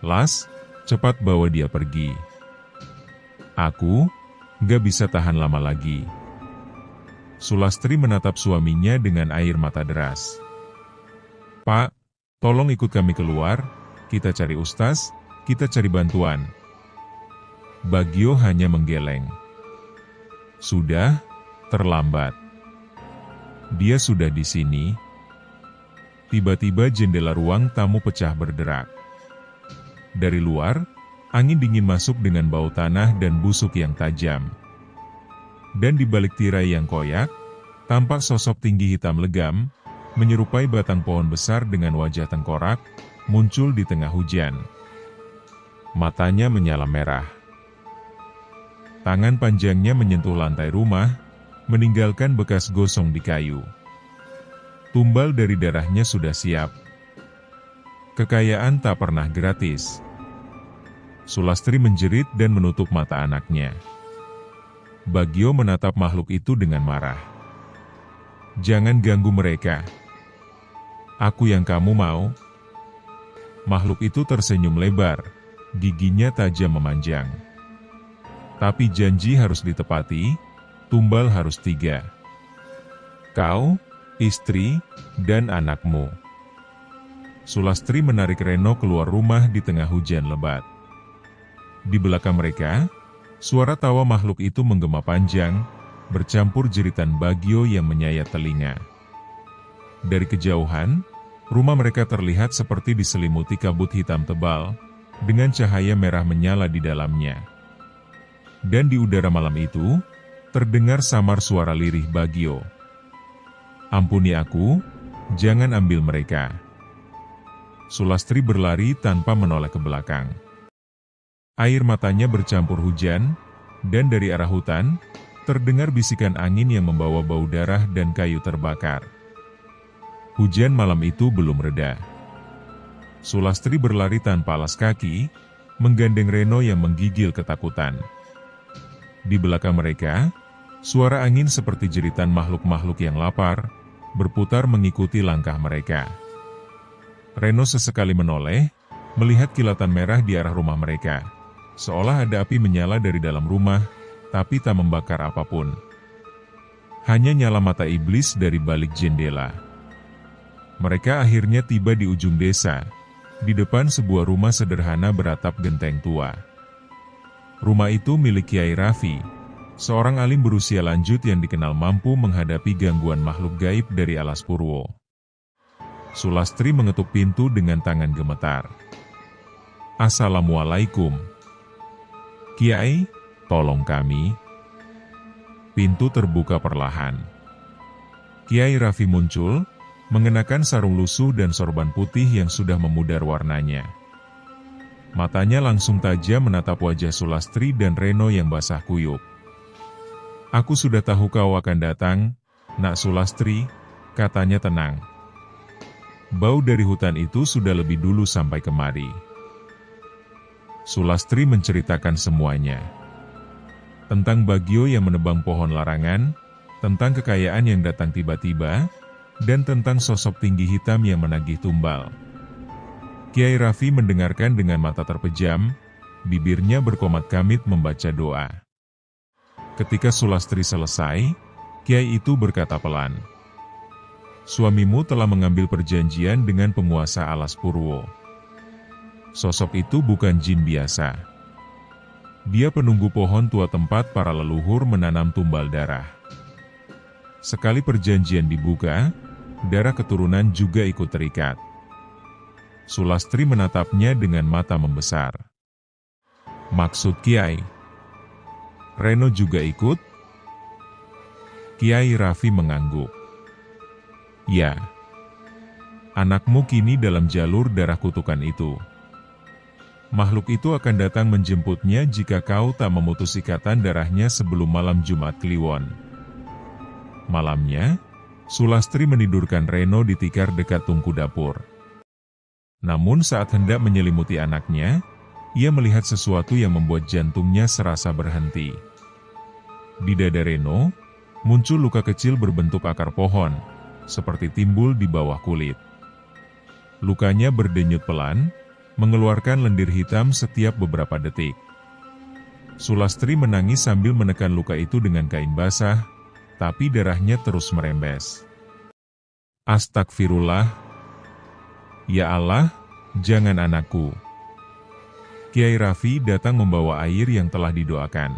Las, cepat bawa dia pergi. Aku gak bisa tahan lama lagi. Sulastri menatap suaminya dengan air mata deras. Pak, tolong ikut kami keluar, kita cari Ustaz, kita cari bantuan. Bagio hanya menggeleng. Sudah, terlambat. Dia sudah di sini. Tiba-tiba jendela ruang tamu pecah berderak. Dari luar, angin dingin masuk dengan bau tanah dan busuk yang tajam. Dan di balik tirai yang koyak, tampak sosok tinggi hitam legam, menyerupai batang pohon besar dengan wajah tengkorak, muncul di tengah hujan. Matanya menyala merah. Tangan panjangnya menyentuh lantai rumah, meninggalkan bekas gosong di kayu. Tumbal dari darahnya sudah siap. Kekayaan tak pernah gratis. Sulastri menjerit dan menutup mata anaknya. Bagio menatap makhluk itu dengan marah. Jangan ganggu mereka. Aku yang kamu mau. Makhluk itu tersenyum lebar, giginya tajam memanjang. Tapi janji harus ditepati, tumbal harus 3. Kau, istri, dan anakmu. Sulastri menarik Reno keluar rumah di tengah hujan lebat. Di belakang mereka, suara tawa makhluk itu menggema panjang, bercampur jeritan Bagio yang menyayat telinga. Dari kejauhan, rumah mereka terlihat seperti diselimuti kabut hitam tebal, dengan cahaya merah menyala di dalamnya. Dan di udara malam itu, terdengar samar suara lirih Bagio. Ampuni aku, jangan ambil mereka. Sulastri berlari tanpa menoleh ke belakang. Air matanya bercampur hujan, dan dari arah hutan, terdengar bisikan angin yang membawa bau darah dan kayu terbakar. Hujan malam itu belum reda. Sulastri berlari tanpa alas kaki, menggandeng Reno yang menggigil ketakutan. Di belakang mereka, suara angin seperti jeritan makhluk-makhluk yang lapar, berputar mengikuti langkah mereka. Reno sesekali menoleh, melihat kilatan merah di arah rumah mereka, seolah ada api menyala dari dalam rumah, tapi tak membakar apapun. Hanya nyala mata iblis dari balik jendela. Mereka akhirnya tiba di ujung desa, di depan sebuah rumah sederhana beratap genteng tua. Rumah itu milik Kiai Raffi, seorang alim berusia lanjut yang dikenal mampu menghadapi gangguan makhluk gaib dari alas Purwo. Sulastri mengetuk pintu dengan tangan gemetar. "Assalamualaikum. Kiai, tolong kami." Pintu terbuka perlahan. Kiai Raffi muncul, mengenakan sarung lusuh dan sorban putih yang sudah memudar warnanya. Matanya langsung tajam menatap wajah Sulastri dan Reno yang basah kuyup. "Aku sudah tahu kau akan datang, Nak Sulastri," katanya tenang. "Bau dari hutan itu sudah lebih dulu sampai kemari." Sulastri menceritakan semuanya. Tentang Bagio yang menebang pohon larangan, tentang kekayaan yang datang tiba-tiba, dan tentang sosok tinggi hitam yang menagih tumbal. Kiai Raffi mendengarkan dengan mata terpejam, bibirnya berkomat-kamit membaca doa. Ketika Sulastri selesai, Kiai itu berkata pelan, "Suamimu telah mengambil perjanjian dengan penguasa alas Purwo. Sosok itu bukan jin biasa. Dia penunggu pohon tua tempat para leluhur menanam tumbal darah. Sekali perjanjian dibuka, darah keturunan juga ikut terikat." Sulastri menatapnya dengan mata membesar. "Maksud Kiai, Reno juga ikut?" Kiai Raffi mengangguk. "Ya, anakmu kini dalam jalur darah kutukan itu. Makhluk itu akan datang menjemputnya jika kau tak memutus ikatan darahnya sebelum malam Jumat Kliwon." Malamnya, Sulastri menidurkan Reno di tikar dekat tungku dapur. Namun saat hendak menyelimuti anaknya, ia melihat sesuatu yang membuat jantungnya serasa berhenti. Di dada Reno, muncul luka kecil berbentuk akar pohon, seperti timbul di bawah kulit. Lukanya berdenyut pelan, mengeluarkan lendir hitam setiap beberapa detik. Sulastri menangis sambil menekan luka itu dengan kain basah, tapi darahnya terus merembes. "Astagfirullah. Ya Allah, jangan anakku." Kiai Raffi datang membawa air yang telah didoakan.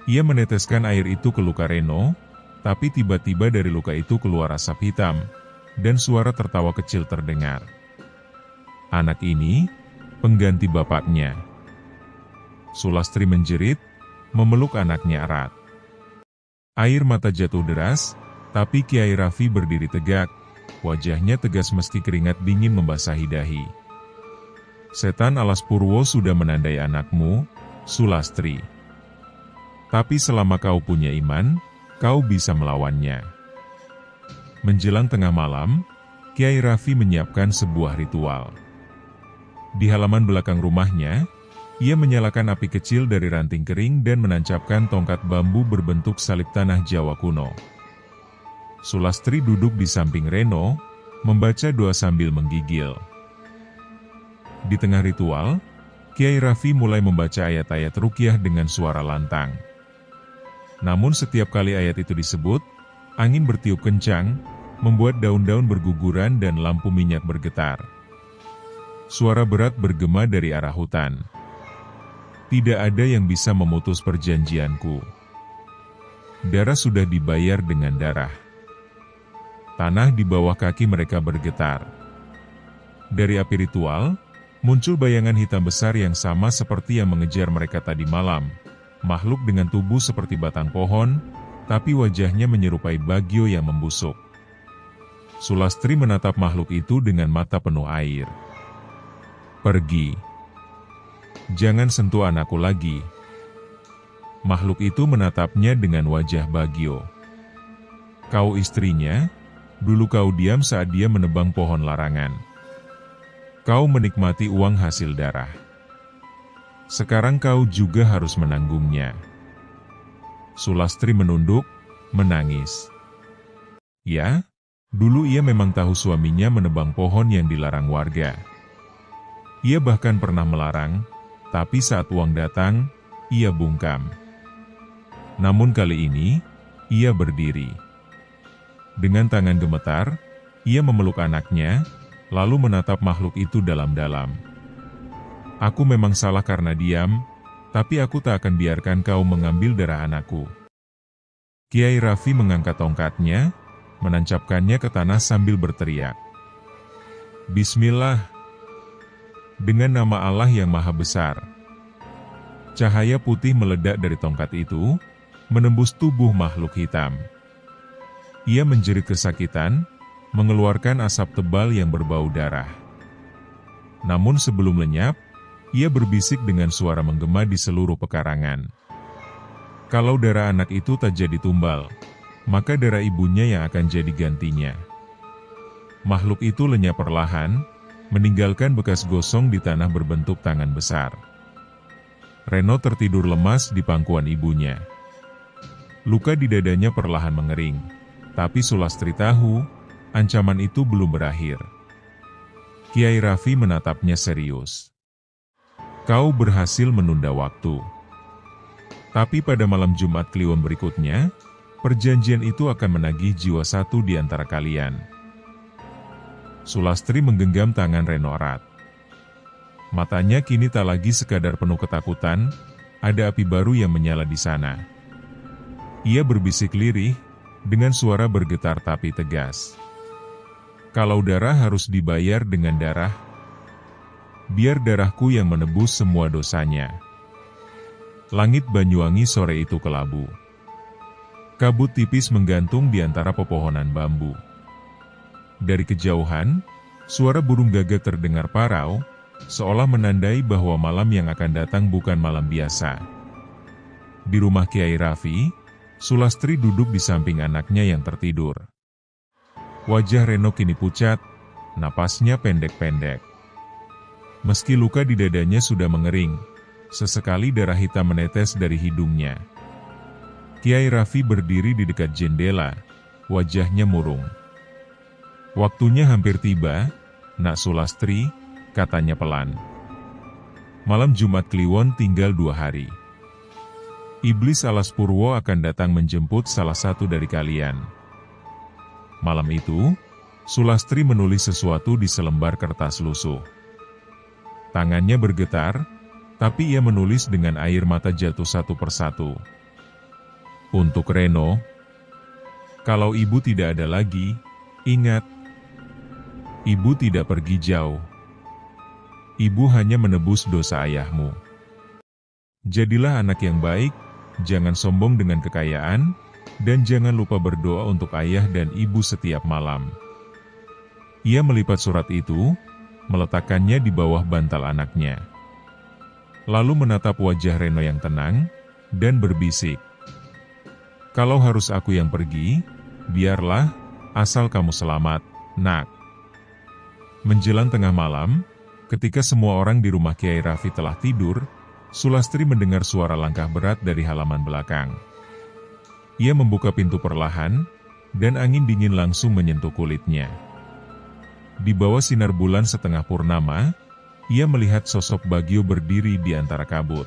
Ia meneteskan air itu ke luka Reno, tapi tiba-tiba dari luka itu keluar asap hitam, dan suara tertawa kecil terdengar. "Anak ini, pengganti bapaknya." Sulastri menjerit, memeluk anaknya erat. Air mata jatuh deras, tapi Kiai Raffi berdiri tegak, wajahnya tegas meski keringat dingin membasahi dahi. "Setan alas Purwo sudah menandai anakmu, Sulastri. Tapi selama kau punya iman, kau bisa melawannya." Menjelang tengah malam, Kiai Raffi menyiapkan sebuah ritual. Di halaman belakang rumahnya, ia menyalakan api kecil dari ranting kering dan menancapkan tongkat bambu berbentuk salib tanah Jawa kuno. Sulastri duduk di samping Reno, membaca doa sambil menggigil. Di tengah ritual, Kiai Raffi mulai membaca ayat-ayat ruqyah dengan suara lantang. Namun setiap kali ayat itu disebut, angin bertiup kencang, membuat daun-daun berguguran dan lampu minyak bergetar. Suara berat bergema dari arah hutan. "Tidak ada yang bisa memutus perjanjianku. Darah sudah dibayar dengan darah." Tanah di bawah kaki mereka bergetar. Dari api ritual, muncul bayangan hitam besar yang sama seperti yang mengejar mereka tadi malam. Makhluk dengan tubuh seperti batang pohon, tapi wajahnya menyerupai Bagio yang membusuk. Sulastri menatap makhluk itu dengan mata penuh air. "Pergi. Jangan sentuh anakku lagi." Makhluk itu menatapnya dengan wajah Bagio. "Kau istrinya? Dulu kau diam saat dia menebang pohon larangan. Kau menikmati uang hasil darah. Sekarang kau juga harus menanggungnya." Sulastri menunduk, menangis. Ya, dulu ia memang tahu suaminya menebang pohon yang dilarang warga. Ia bahkan pernah melarang, tapi saat uang datang, ia bungkam. Namun kali ini, ia berdiri. Dengan tangan gemetar, ia memeluk anaknya, lalu menatap makhluk itu dalam-dalam. Aku memang salah karena diam, tapi aku tak akan biarkan kau mengambil darah anakku. Kiai Raffi mengangkat tongkatnya, menancapkannya ke tanah sambil berteriak. Bismillah. Dengan nama Allah yang Maha Besar. Cahaya putih meledak dari tongkat itu, menembus tubuh makhluk hitam. Ia menjerit kesakitan, mengeluarkan asap tebal yang berbau darah. Namun sebelum lenyap, ia berbisik dengan suara menggema di seluruh pekarangan. Kalau darah anak itu tak jadi tumbal, maka darah ibunya yang akan jadi gantinya. Makhluk itu lenyap perlahan, meninggalkan bekas gosong di tanah berbentuk tangan besar. Reno tertidur lemas di pangkuan ibunya. Luka di dadanya perlahan mengering, tapi Sulastri tahu, ancaman itu belum berakhir. Kiai Raffi menatapnya serius. Kau berhasil menunda waktu. Tapi pada malam Jumat Kliwon berikutnya, perjanjian itu akan menagih jiwa satu di antara kalian. Sulastri menggenggam tangan Reno erat. Matanya kini tak lagi sekadar penuh ketakutan, ada api baru yang menyala di sana. Ia berbisik lirih, dengan suara bergetar tapi tegas. Kalau darah harus dibayar dengan darah, biar darahku yang menebus semua dosanya. Langit Banyuwangi sore itu kelabu. Kabut tipis menggantung di antara pepohonan bambu. Dari kejauhan, suara burung gagak terdengar parau, seolah menandai bahwa malam yang akan datang bukan malam biasa. Di rumah Kiai Raffi, Sulastri duduk di samping anaknya yang tertidur. Wajah Reno kini pucat, napasnya pendek-pendek. Meski luka di dadanya sudah mengering, sesekali darah hitam menetes dari hidungnya. Kiai Raffi berdiri di dekat jendela, wajahnya murung. Waktunya hampir tiba, Nak Sulastri, katanya pelan. Malam Jumat Kliwon tinggal 2 hari. Iblis alas Purwo akan datang menjemput salah satu dari kalian. Malam itu, Sulastri menulis sesuatu di selembar kertas lusuh. Tangannya bergetar, tapi ia menulis dengan air mata jatuh satu persatu. Untuk Reno, kalau ibu tidak ada lagi, ingat, ibu tidak pergi jauh. Ibu hanya menebus dosa ayahmu. Jadilah anak yang baik, jangan sombong dengan kekayaan, dan jangan lupa berdoa untuk ayah dan ibu setiap malam. Ia melipat surat itu, meletakkannya di bawah bantal anaknya. Lalu menatap wajah Reno yang tenang, dan berbisik. Kalau harus aku yang pergi, biarlah, asal kamu selamat, Nak. Menjelang tengah malam, ketika semua orang di rumah Kiai Raffi telah tidur, Sulastri mendengar suara langkah berat dari halaman belakang. Ia membuka pintu perlahan, dan angin dingin langsung menyentuh kulitnya. Di bawah sinar bulan setengah purnama, ia melihat sosok Bagio berdiri di antara kabut.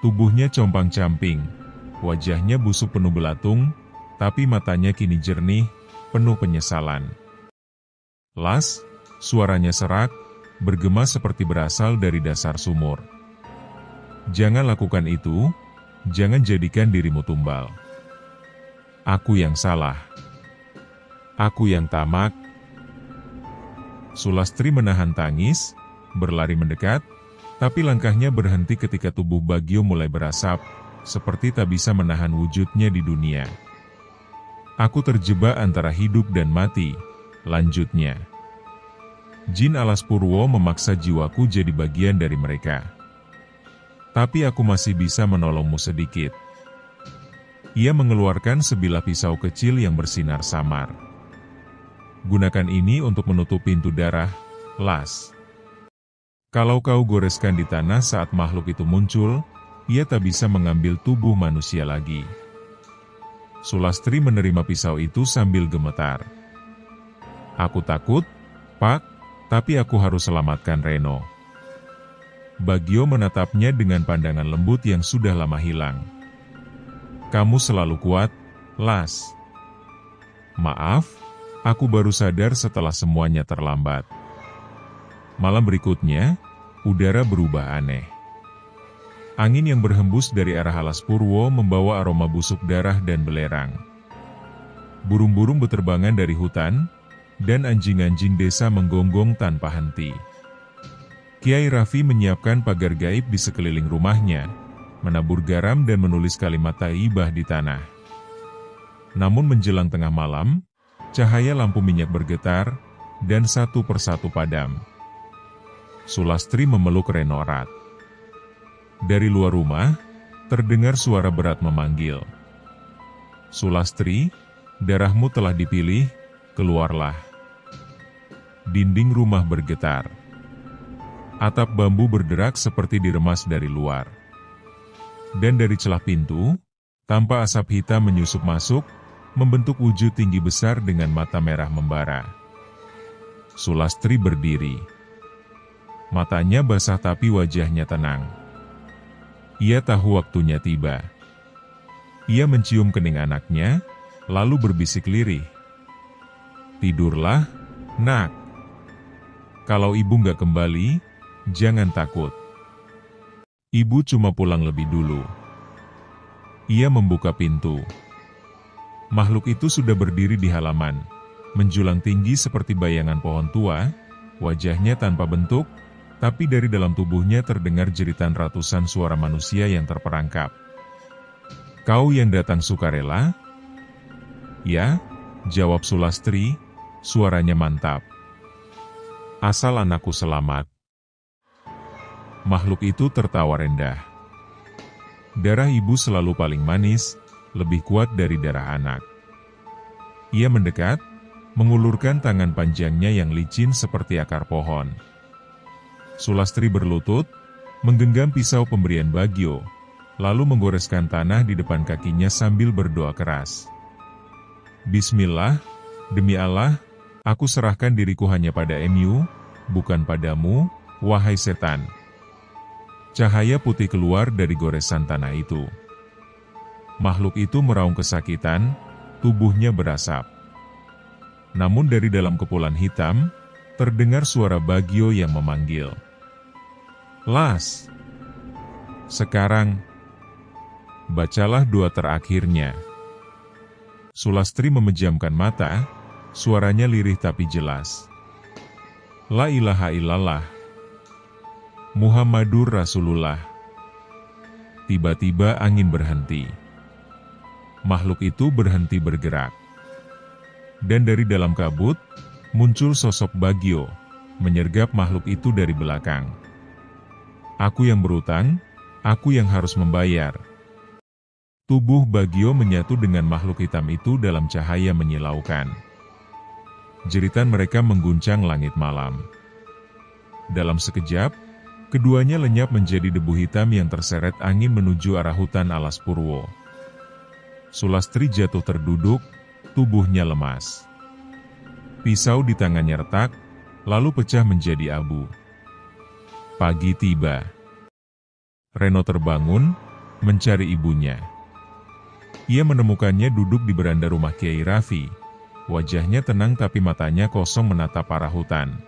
Tubuhnya compang-camping, wajahnya busuk penuh belatung, tapi matanya kini jernih, penuh penyesalan. Las, suaranya serak, bergema seperti berasal dari dasar sumur. Jangan lakukan itu, jangan jadikan dirimu tumbal. Aku yang salah. Aku yang tamak. Sulastri menahan tangis, berlari mendekat, tapi langkahnya berhenti ketika tubuh Bagio mulai berasap, seperti tak bisa menahan wujudnya di dunia. Aku terjebak antara hidup dan mati, lanjutnya. Jin alas Purwo memaksa jiwaku jadi bagian dari mereka. Tapi aku masih bisa menolongmu sedikit. Ia mengeluarkan sebilah pisau kecil yang bersinar samar. Gunakan ini untuk menutup pintu darah, Las. Kalau kau goreskan di tanah saat makhluk itu muncul, ia tak bisa mengambil tubuh manusia lagi. Sulastri menerima pisau itu sambil gemetar. Aku takut, Pak, tapi aku harus selamatkan Reno. Bagio menatapnya dengan pandangan lembut yang sudah lama hilang. Kamu selalu kuat, Las. Maaf, aku baru sadar setelah semuanya terlambat. Malam berikutnya, udara berubah aneh. Angin yang berhembus dari arah alas Purwo membawa aroma busuk darah dan belerang. Burung-burung beterbangan dari hutan, dan anjing-anjing desa menggonggong tanpa henti. Kiai Raffi menyiapkan pagar gaib di sekeliling rumahnya, menabur garam dan menulis kalimat thayyibah di tanah. Namun menjelang tengah malam, cahaya lampu minyak bergetar, dan satu persatu padam. Sulastri memeluk Reno erat. Dari luar rumah, terdengar suara berat memanggil. Sulastri, darahmu telah dipilih, keluarlah. Dinding rumah bergetar. Atap bambu berderak seperti diremas dari luar. Dan dari celah pintu, tampak asap hitam menyusup masuk, membentuk wujud tinggi besar dengan mata merah membara. Sulastri berdiri. Matanya basah tapi wajahnya tenang. Ia tahu waktunya tiba. Ia mencium kening anaknya, lalu berbisik lirih. Tidurlah, nak. Kalau ibu nggak kembali, jangan takut. Ibu cuma pulang lebih dulu. Ia membuka pintu. Makhluk itu sudah berdiri di halaman, menjulang tinggi seperti bayangan pohon tua, wajahnya tanpa bentuk, tapi dari dalam tubuhnya terdengar jeritan ratusan suara manusia yang terperangkap. Kau yang datang sukarela? Ya, jawab Sulastri, suaranya mantap. Asal anakku selamat. Makhluk itu tertawa rendah. Darah ibu selalu paling manis, lebih kuat dari darah anak. Ia mendekat, mengulurkan tangan panjangnya yang licin seperti akar pohon. Sulastri berlutut, menggenggam pisau pemberian Bagio, lalu menggoreskan tanah di depan kakinya sambil berdoa keras. Bismillah, demi Allah, aku serahkan diriku hanya pada MU, bukan padamu, wahai setan. Cahaya putih keluar dari goresan tanah itu. Makhluk itu meraung kesakitan, tubuhnya berasap. Namun dari dalam kepulan hitam, terdengar suara Bagio yang memanggil. Las. Sekarang, bacalah doa terakhirnya. Sulastri memejamkan mata, suaranya lirih tapi jelas. La ilaha illallah. Muhammadur Rasulullah. Tiba-tiba angin berhenti. Makhluk itu berhenti bergerak. Dan dari dalam kabut, muncul sosok Bagio, menyergap makhluk itu dari belakang. Aku yang berutang, aku yang harus membayar. Tubuh Bagio menyatu dengan makhluk hitam itu dalam cahaya menyilaukan. Jeritan mereka mengguncang langit malam. Dalam sekejap, keduanya lenyap menjadi debu hitam yang terseret angin menuju arah hutan alas Purwo. Sulastri jatuh terduduk, tubuhnya lemas. Pisau di tangannya retak, lalu pecah menjadi abu. Pagi tiba. Reno terbangun, mencari ibunya. Ia menemukannya duduk di beranda rumah Kiai Raffi. Wajahnya tenang tapi matanya kosong menatap arah hutan.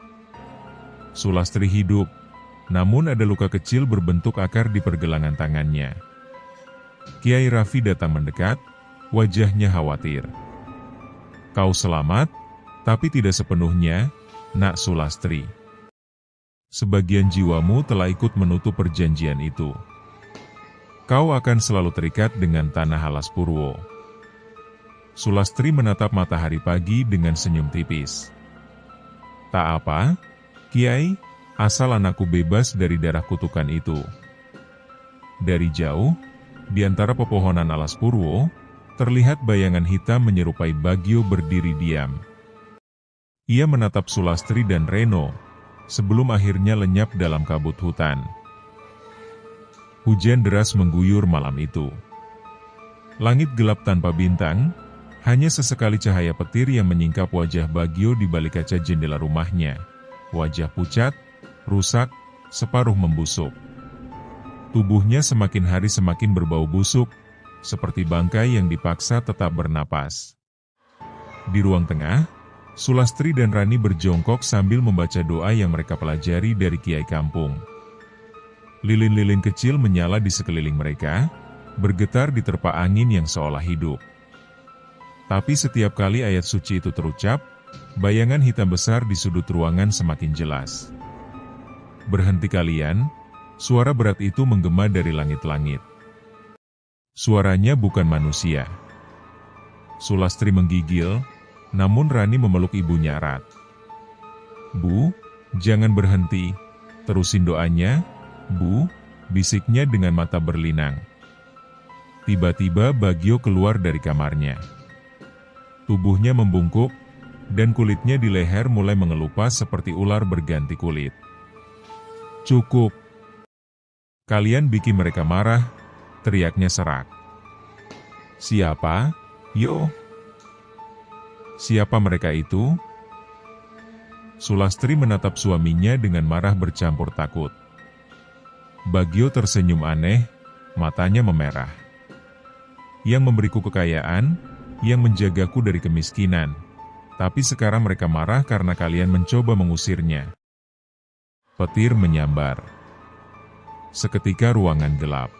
Sulastri hidup, namun ada luka kecil berbentuk akar di pergelangan tangannya. Kiai Raffi datang mendekat, wajahnya khawatir. Kau selamat, tapi tidak sepenuhnya, nak Sulastri. Sebagian jiwamu telah ikut menutup perjanjian itu. Kau akan selalu terikat dengan tanah alas Purwo. Sulastri menatap matahari pagi dengan senyum tipis. Tak apa, Kiai, asal anakku bebas dari darah kutukan itu. Dari jauh, di antara pepohonan alas Purwo, terlihat bayangan hitam menyerupai Bagio berdiri diam. Ia menatap Sulastri dan Reno, sebelum akhirnya lenyap dalam kabut hutan. Hujan deras mengguyur malam itu. Langit gelap tanpa bintang, hanya sesekali cahaya petir yang menyingkap wajah Bagio di balik kaca jendela rumahnya. Wajah pucat, rusak, separuh membusuk. Tubuhnya semakin hari semakin berbau busuk, seperti bangkai yang dipaksa tetap bernapas. Di ruang tengah, Sulastri dan Rani berjongkok sambil membaca doa yang mereka pelajari dari kiai kampung. Lilin-lilin kecil menyala di sekeliling mereka, bergetar diterpa angin yang seolah hidup. Tapi setiap kali ayat suci itu terucap, bayangan hitam besar di sudut ruangan semakin jelas. "Berhenti kalian," suara berat itu menggema dari langit-langit. Suaranya bukan manusia. Sulastri menggigil, namun Rani memeluk ibunya erat. "Bu, jangan berhenti, terusin doanya, Bu," bisiknya dengan mata berlinang. Tiba-tiba Bagio keluar dari kamarnya. Tubuhnya membungkuk, dan kulitnya di leher mulai mengelupas seperti ular berganti kulit. "Cukup. Kalian bikin mereka marah," teriaknya serak. "Siapa? Yo. Siapa mereka itu?" Sulastri menatap suaminya dengan marah bercampur takut. Bagio tersenyum aneh, matanya memerah. "Yang memberiku kekayaan, yang menjagaku dari kemiskinan. Tapi sekarang mereka marah karena kalian mencoba mengusirnya." Petir menyambar. Seketika ruangan gelap.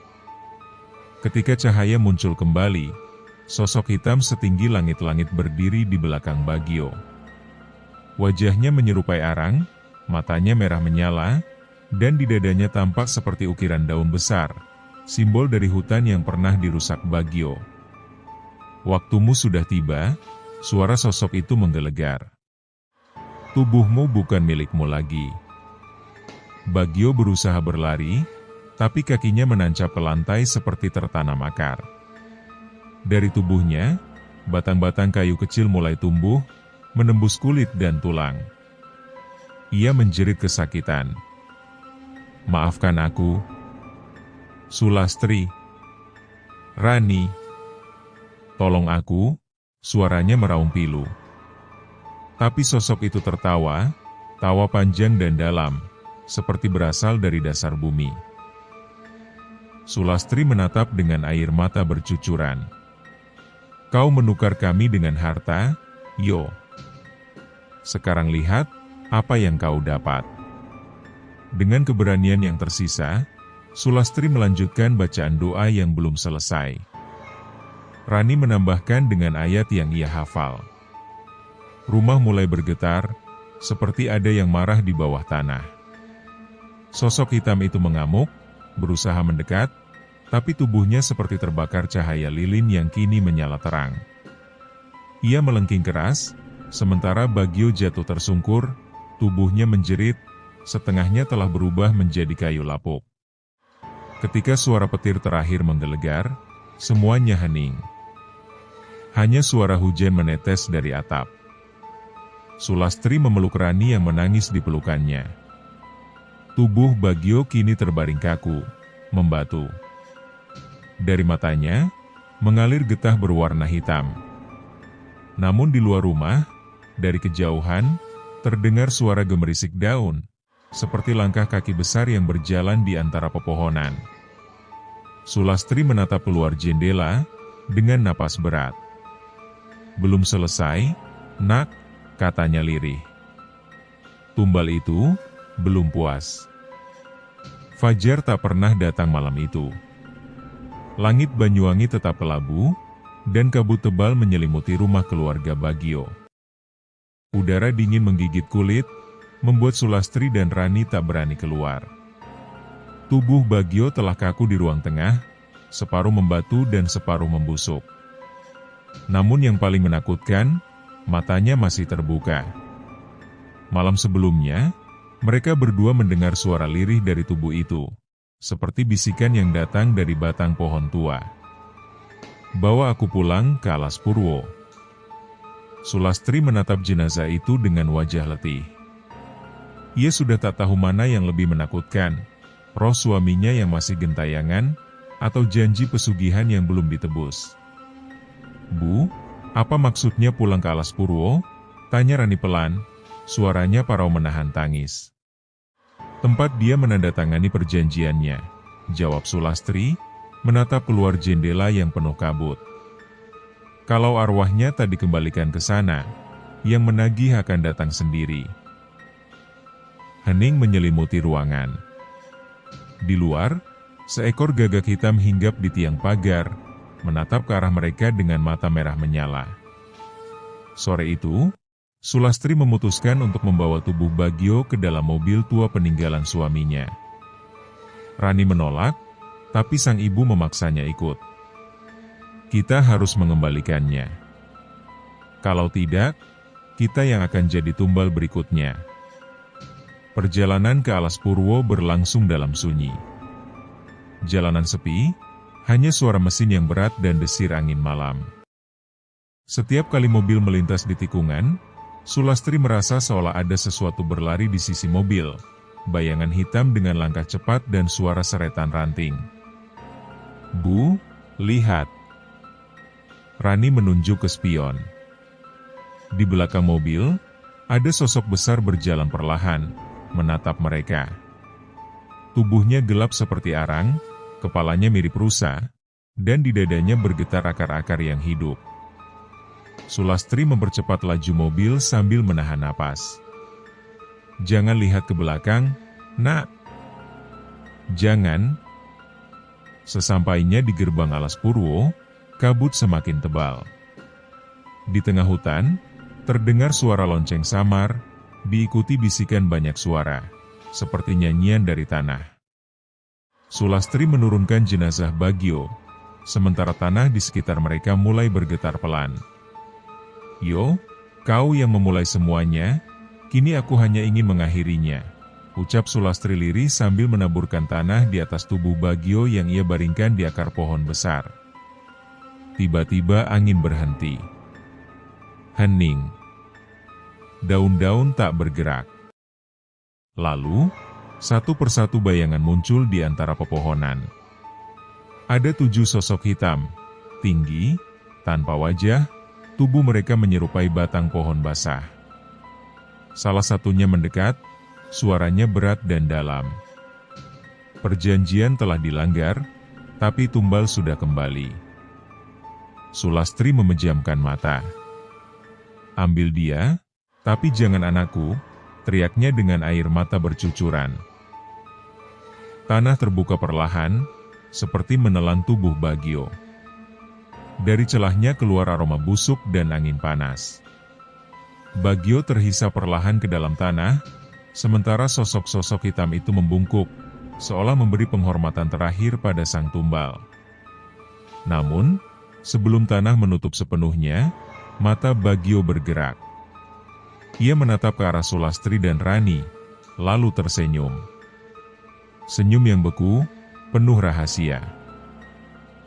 Ketika cahaya muncul kembali, sosok hitam setinggi langit-langit berdiri di belakang Bagio. Wajahnya menyerupai arang, matanya merah menyala, dan di dadanya tampak seperti ukiran daun besar, simbol dari hutan yang pernah dirusak Bagio. "Waktumu sudah tiba," suara sosok itu menggelegar. "Tubuhmu bukan milikmu lagi." Bagio berusaha berlari, tapi kakinya menancap ke lantai seperti tertanam akar. Dari tubuhnya, batang-batang kayu kecil mulai tumbuh, menembus kulit dan tulang. Ia menjerit kesakitan. "Maafkan aku, Sulastri. Rani. Tolong aku," suaranya meraung pilu. Tapi sosok itu tertawa, tawa panjang dan dalam, seperti berasal dari dasar bumi. Sulastri menatap dengan air mata bercucuran. "Kau menukar kami dengan harta, Yo. Sekarang lihat apa yang kau dapat." Dengan keberanian yang tersisa, Sulastri melanjutkan bacaan doa yang belum selesai. Rani menambahkan dengan ayat yang ia hafal. Rumah mulai bergetar, seperti ada yang marah di bawah tanah. Sosok hitam itu mengamuk, berusaha mendekat, tapi tubuhnya seperti terbakar cahaya lilin yang kini menyala terang. Ia melengking keras, sementara Bagio jatuh tersungkur, tubuhnya menjerit, setengahnya telah berubah menjadi kayu lapuk. Ketika suara petir terakhir menggelegar, semuanya hening. Hanya suara hujan menetes dari atap. Sulastri memeluk Rani yang menangis di pelukannya. Tubuh Bagio kini terbaring kaku, membatu. Dari matanya, mengalir getah berwarna hitam. Namun di luar rumah, dari kejauhan, terdengar suara gemerisik daun, seperti langkah kaki besar yang berjalan di antara pepohonan. Sulastri menatap keluar jendela, dengan napas berat. "Belum selesai, Nak," katanya lirih. Tumbal itu belum puas. Fajar tak pernah datang malam itu. Langit Banyuwangi tetap kelabu, dan kabut tebal menyelimuti rumah keluarga Bagio. Udara dingin menggigit kulit, membuat Sulastri dan Rani tak berani keluar. Tubuh Bagio telah kaku di ruang tengah, separuh membatu dan separuh membusuk. Namun yang paling menakutkan, matanya masih terbuka. Malam sebelumnya, mereka berdua mendengar suara lirih dari tubuh itu, seperti bisikan yang datang dari batang pohon tua. "Bawa aku pulang ke Alas Purwo." Sulastri menatap jenazah itu dengan wajah letih. Ia sudah tak tahu mana yang lebih menakutkan, roh suaminya yang masih gentayangan, atau janji pesugihan yang belum ditebus. "Bu, apa maksudnya pulang ke Alas Purwo?" tanya Rani pelan, suaranya parau menahan tangis. "Tempat dia menandatangani perjanjiannya," jawab Sulastri, menatap keluar jendela yang penuh kabut. Kalau arwahnya tak dikembalikan ke sana, yang menagih akan datang sendiri. Hening menyelimuti ruangan. Di luar, seekor gagak hitam hinggap di tiang pagar, menatap ke arah mereka dengan mata merah menyala. Sore itu, Sulastri memutuskan untuk membawa tubuh Bagio ke dalam mobil tua peninggalan suaminya. Rani menolak, tapi sang ibu memaksanya ikut. Kita harus mengembalikannya. Kalau tidak, kita yang akan jadi tumbal berikutnya. Perjalanan ke Alas Purwo berlangsung dalam sunyi. Jalanan sepi, hanya suara mesin yang berat dan desir angin malam. Setiap kali mobil melintas di tikungan, Sulastri merasa seolah ada sesuatu berlari di sisi mobil, bayangan hitam dengan langkah cepat dan suara seretan ranting. Bu, lihat. Rani menunjuk ke spion. Di belakang mobil, ada sosok besar berjalan perlahan, menatap mereka. Tubuhnya gelap seperti arang, kepalanya mirip rusa, dan di dadanya bergetar akar-akar yang hidup. Sulastri mempercepat laju mobil sambil menahan napas. Jangan lihat ke belakang, nak. Jangan. Sesampainya di gerbang Alas Purwo, kabut semakin tebal. Di tengah hutan, terdengar suara lonceng samar, diikuti bisikan banyak suara, seperti nyanyian dari tanah. Sulastri menurunkan jenazah Bagio, sementara tanah di sekitar mereka mulai bergetar pelan. Yo, kau yang memulai semuanya, kini aku hanya ingin mengakhirinya, ucap Sulastri lirih sambil menaburkan tanah di atas tubuh Bagio yang ia baringkan di akar pohon besar. Tiba-tiba angin berhenti. Hening. Daun-daun tak bergerak. Lalu, satu persatu bayangan muncul di antara pepohonan. Ada 7 sosok hitam, tinggi, tanpa wajah, tubuh mereka menyerupai batang pohon basah. Salah satunya mendekat, suaranya berat dan dalam. Perjanjian telah dilanggar, tapi tumbal sudah kembali. Sulastri memejamkan mata. Ambil dia, tapi jangan anakku, teriaknya dengan air mata bercucuran. Tanah terbuka perlahan, seperti menelan tubuh Bagio. Dari celahnya keluar aroma busuk dan angin panas. Bagio terhisap perlahan ke dalam tanah, sementara sosok-sosok hitam itu membungkuk, seolah memberi penghormatan terakhir pada sang tumbal. Namun, sebelum tanah menutup sepenuhnya, mata Bagio bergerak. Ia menatap ke arah Sulastri dan Rani, lalu tersenyum. Senyum yang beku, penuh rahasia.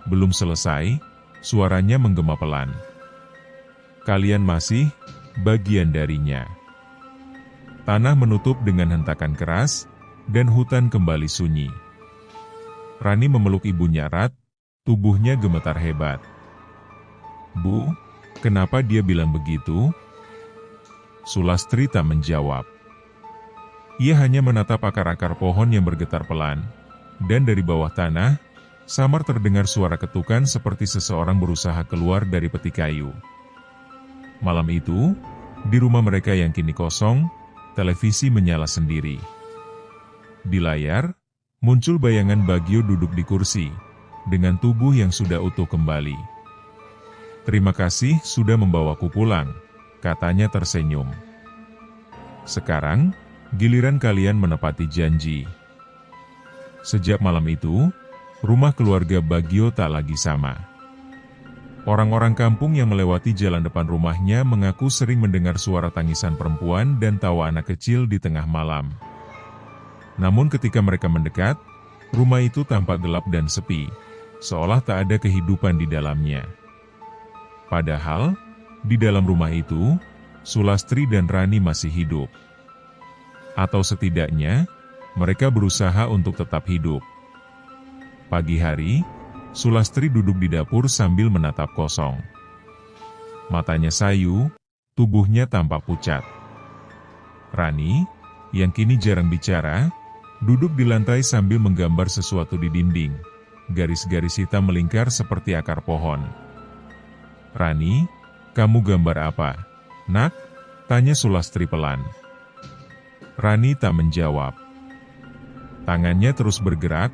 Belum selesai, suaranya menggema pelan. Kalian masih bagian darinya. Tanah menutup dengan hentakan keras, dan hutan kembali sunyi. Rani memeluk ibunya erat, tubuhnya gemetar hebat. Bu, kenapa dia bilang begitu? Sulastri tak menjawab. Ia hanya menatap akar-akar pohon yang bergetar pelan, dan dari bawah tanah, samar terdengar suara ketukan seperti seseorang berusaha keluar dari peti kayu. Malam itu, di rumah mereka yang kini kosong, televisi menyala sendiri. Di layar, muncul bayangan Bagio duduk di kursi, dengan tubuh yang sudah utuh kembali. Terima kasih sudah membawaku pulang, katanya tersenyum. Sekarang, giliran kalian menepati janji. Sejak malam itu, rumah keluarga Bagio tak lagi sama. Orang-orang kampung yang melewati jalan depan rumahnya mengaku sering mendengar suara tangisan perempuan dan tawa anak kecil di tengah malam. Namun ketika mereka mendekat, rumah itu tampak gelap dan sepi, seolah tak ada kehidupan di dalamnya. Padahal, di dalam rumah itu, Sulastri dan Rani masih hidup. Atau setidaknya, mereka berusaha untuk tetap hidup. Pagi hari, Sulastri duduk di dapur sambil menatap kosong. Matanya sayu, tubuhnya tampak pucat. Rani, yang kini jarang bicara, duduk di lantai sambil menggambar sesuatu di dinding, garis-garis hitam melingkar seperti akar pohon. "Rani, kamu gambar apa, nak?" tanya Sulastri pelan. Rani tak menjawab. Tangannya terus bergerak,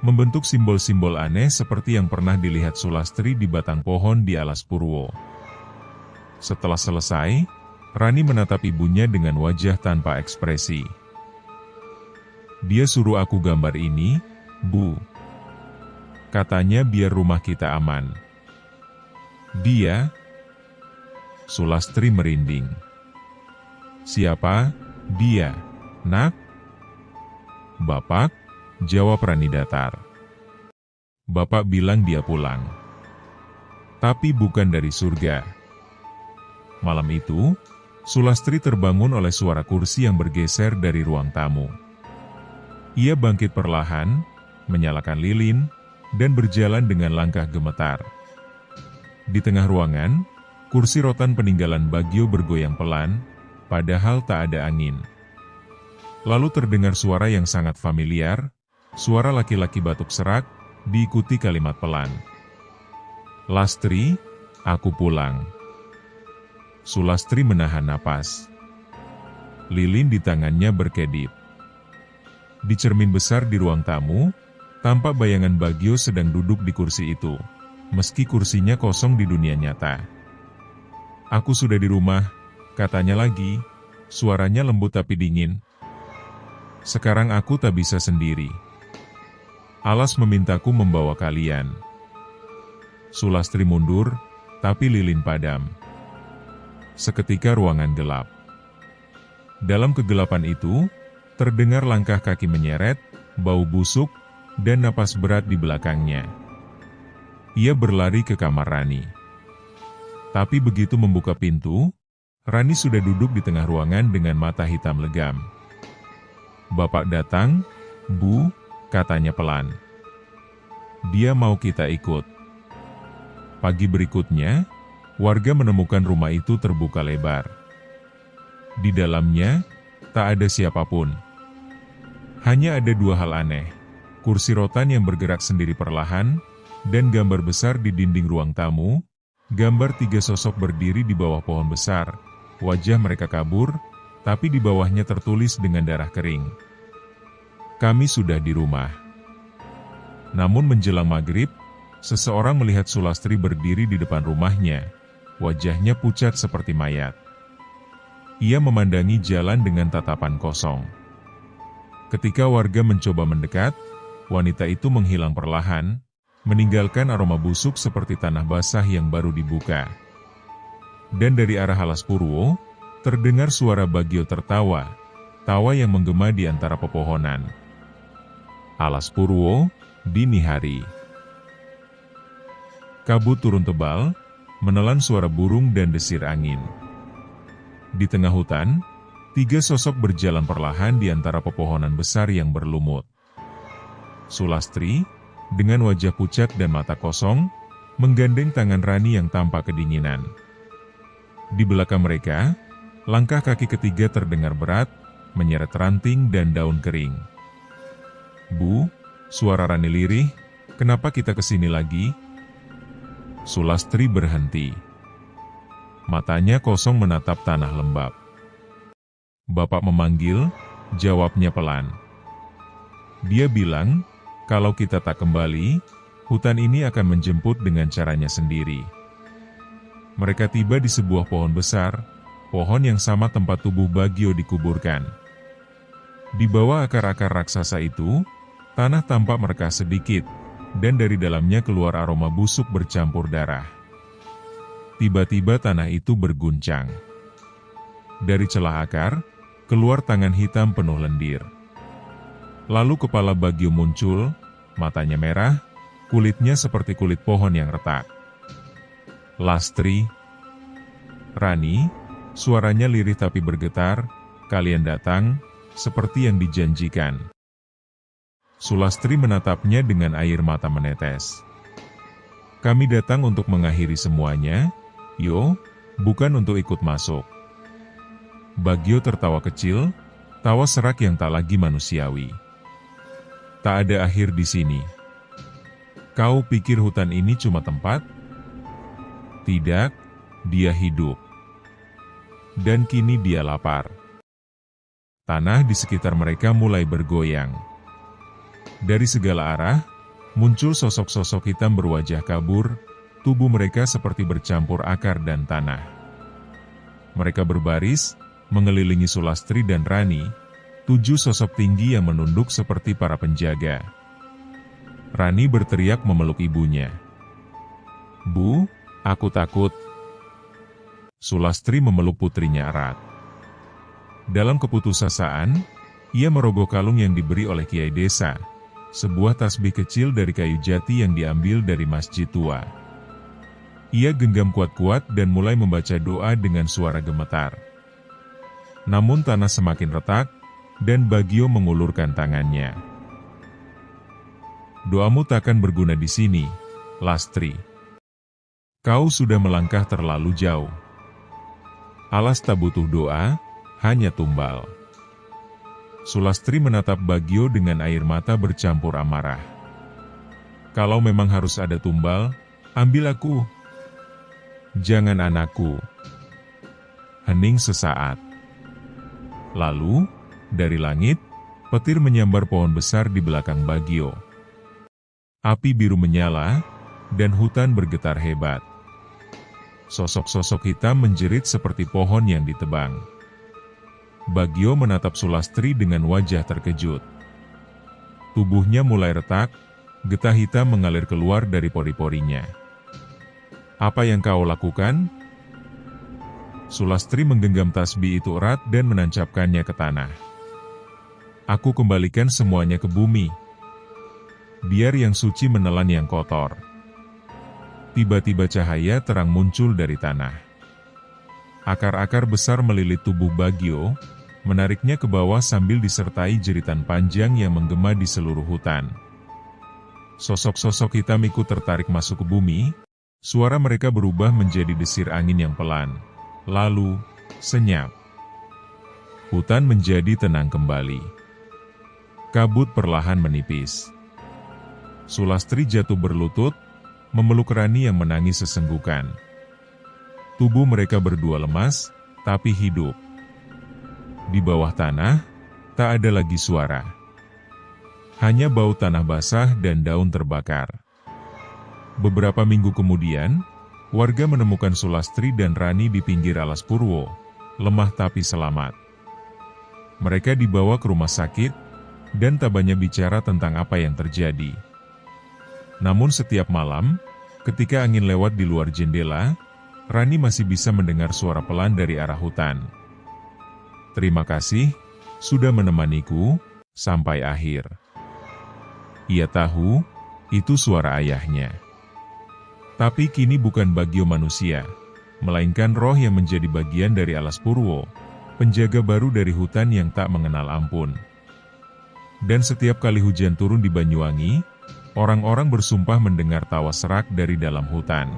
membentuk simbol-simbol aneh seperti yang pernah dilihat Sulastri di batang pohon di alas Purwo. Setelah selesai, Rani menatap ibunya dengan wajah tanpa ekspresi. "Dia suruh aku gambar ini, Bu. Katanya biar rumah kita aman." "Dia?" Sulastri merinding. "Siapa dia, nak?" "Bapak," jawab Rani datar. "Bapak bilang dia pulang. Tapi bukan dari surga." Malam itu, Sulastri terbangun oleh suara kursi yang bergeser dari ruang tamu. Ia bangkit perlahan, menyalakan lilin, dan berjalan dengan langkah gemetar. Di tengah ruangan, kursi rotan peninggalan Bagio bergoyang pelan, padahal tak ada angin. Lalu terdengar suara yang sangat familiar, suara laki-laki batuk serak, diikuti kalimat pelan. "Lastri, aku pulang." Sulastri menahan napas. Lilin di tangannya berkedip. Di cermin besar di ruang tamu, tampak bayangan Bagio sedang duduk di kursi itu, meski kursinya kosong di dunia nyata. "Aku sudah di rumah," katanya lagi, suaranya lembut tapi dingin. "Sekarang aku tak bisa sendiri. Alas memintaku membawa kalian." Sulastri mundur, tapi lilin padam. Seketika ruangan gelap. Dalam kegelapan itu, terdengar langkah kaki menyeret, bau busuk, dan napas berat di belakangnya. Ia berlari ke kamar Rani. Tapi begitu membuka pintu, Rani sudah duduk di tengah ruangan dengan mata hitam legam. "Bapak datang, Bu," katanya pelan. "Dia mau kita ikut." Pagi berikutnya, warga menemukan rumah itu terbuka lebar. Di dalamnya, tak ada siapapun. Hanya ada dua hal aneh, kursi rotan yang bergerak sendiri perlahan, dan gambar besar di dinding ruang tamu, gambar 3 sosok berdiri di bawah pohon besar, wajah mereka kabur, tapi di bawahnya tertulis dengan darah kering. "Kami sudah di rumah." Namun menjelang maghrib, seseorang melihat Sulastri berdiri di depan rumahnya, wajahnya pucat seperti mayat. Ia memandangi jalan dengan tatapan kosong. Ketika warga mencoba mendekat, wanita itu menghilang perlahan, meninggalkan aroma busuk seperti tanah basah yang baru dibuka. Dan dari arah alas Purwo, terdengar suara Bagio tertawa, tawa yang menggema di antara pepohonan. Alas Purwo, dini hari. Kabut turun tebal, menelan suara burung dan desir angin. Di tengah hutan, 3 sosok berjalan perlahan di antara pepohonan besar yang berlumut. Sulastri, dengan wajah pucat dan mata kosong, menggandeng tangan Rani yang tampak kedinginan. Di belakang mereka, langkah kaki ketiga terdengar berat, menyeret ranting dan daun kering. "Bu," suara Rani lirih, "kenapa kita kesini lagi?" Sulastri berhenti. Matanya kosong menatap tanah lembab. "Bapak memanggil," jawabnya pelan. "Dia bilang, kalau kita tak kembali, hutan ini akan menjemput dengan caranya sendiri." Mereka tiba di sebuah pohon besar, pohon yang sama tempat tubuh Bagio dikuburkan. Di bawah akar-akar raksasa itu, tanah tampak merekah sedikit, dan dari dalamnya keluar aroma busuk bercampur darah. Tiba-tiba tanah itu berguncang. Dari celah akar, keluar tangan hitam penuh lendir. Lalu kepala Bagio muncul, matanya merah, kulitnya seperti kulit pohon yang retak. "Lastri." "Rani," suaranya lirih tapi bergetar, "kalian datang, seperti yang dijanjikan." Sulastri menatapnya dengan air mata menetes. "Kami datang untuk mengakhiri semuanya, yo, bukan untuk ikut masuk." Bagio tertawa kecil, tawa serak yang tak lagi manusiawi. "Tak ada akhir di sini. Kau pikir hutan ini cuma tempat? Tidak, dia hidup. Dan kini dia lapar. Tanah di sekitar mereka mulai bergoyang. Dari segala arah, muncul sosok-sosok hitam berwajah kabur, tubuh mereka seperti bercampur akar dan tanah. Mereka berbaris, mengelilingi Sulastri dan Rani, 7 sosok tinggi yang menunduk seperti para penjaga. Rani berteriak memeluk ibunya. "Bu, aku takut." Sulastri memeluk putrinya erat. Dalam keputusasaan, ia merogoh kalung yang diberi oleh kiai desa, sebuah tasbih kecil dari kayu jati yang diambil dari masjid tua. Ia genggam kuat-kuat dan mulai membaca doa dengan suara gemetar. Namun tanah semakin retak, dan Bagio mengulurkan tangannya. "Doamu takkan berguna di sini, Lastri. Kau sudah melangkah terlalu jauh. Alas tak butuh doa, hanya tumbal." Sulastri menatap Bagio dengan air mata bercampur amarah. "Kalau memang harus ada tumbal, ambil aku. Jangan anakku." Hening sesaat. Lalu, dari langit, petir menyambar pohon besar di belakang Bagio. Api biru menyala, dan hutan bergetar hebat. Sosok-sosok hitam menjerit seperti pohon yang ditebang. Bagio menatap Sulastri dengan wajah terkejut. Tubuhnya mulai retak, getah hitam mengalir keluar dari pori-porinya. "Apa yang kau lakukan?" Sulastri menggenggam tasbih itu erat dan menancapkannya ke tanah. "Aku kembalikan semuanya ke bumi. Biar yang suci menelan yang kotor." Tiba-tiba cahaya terang muncul dari tanah. Akar-akar besar melilit tubuh Bagio, menariknya ke bawah sambil disertai jeritan panjang yang menggema di seluruh hutan. Sosok-sosok hitam ikut tertarik masuk ke bumi, suara mereka berubah menjadi desir angin yang pelan. Lalu, senyap. Hutan menjadi tenang kembali. Kabut perlahan menipis. Sulastri jatuh berlutut, memeluk Rani yang menangis sesenggukan. Tubuh mereka berdua lemas, tapi hidup. Di bawah tanah, tak ada lagi suara. Hanya bau tanah basah dan daun terbakar. Beberapa minggu kemudian, warga menemukan Sulastri dan Rani di pinggir alas Purwo, lemah tapi selamat. Mereka dibawa ke rumah sakit, dan tak banyak bicara tentang apa yang terjadi. Namun setiap malam, ketika angin lewat di luar jendela, Rani masih bisa mendengar suara pelan dari arah hutan. "Terima kasih, sudah menemaniku, sampai akhir." Ia tahu, itu suara ayahnya. Tapi kini bukan Bagio manusia, melainkan roh yang menjadi bagian dari alas Purwo, penjaga baru dari hutan yang tak mengenal ampun. Dan setiap kali hujan turun di Banyuwangi, orang-orang bersumpah mendengar tawa serak dari dalam hutan.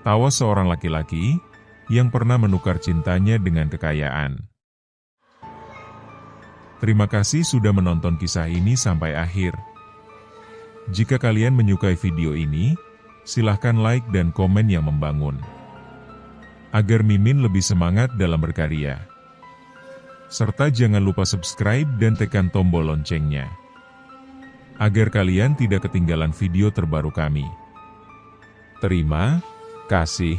Tawa seorang laki-laki yang pernah menukar cintanya dengan kekayaan. Terima kasih sudah menonton kisah ini sampai akhir. Jika kalian menyukai video ini, silahkan like dan komen yang membangun, agar Mimin lebih semangat dalam berkarya. Serta jangan lupa subscribe dan tekan tombol loncengnya, agar kalian tidak ketinggalan video terbaru kami. Terima kasih.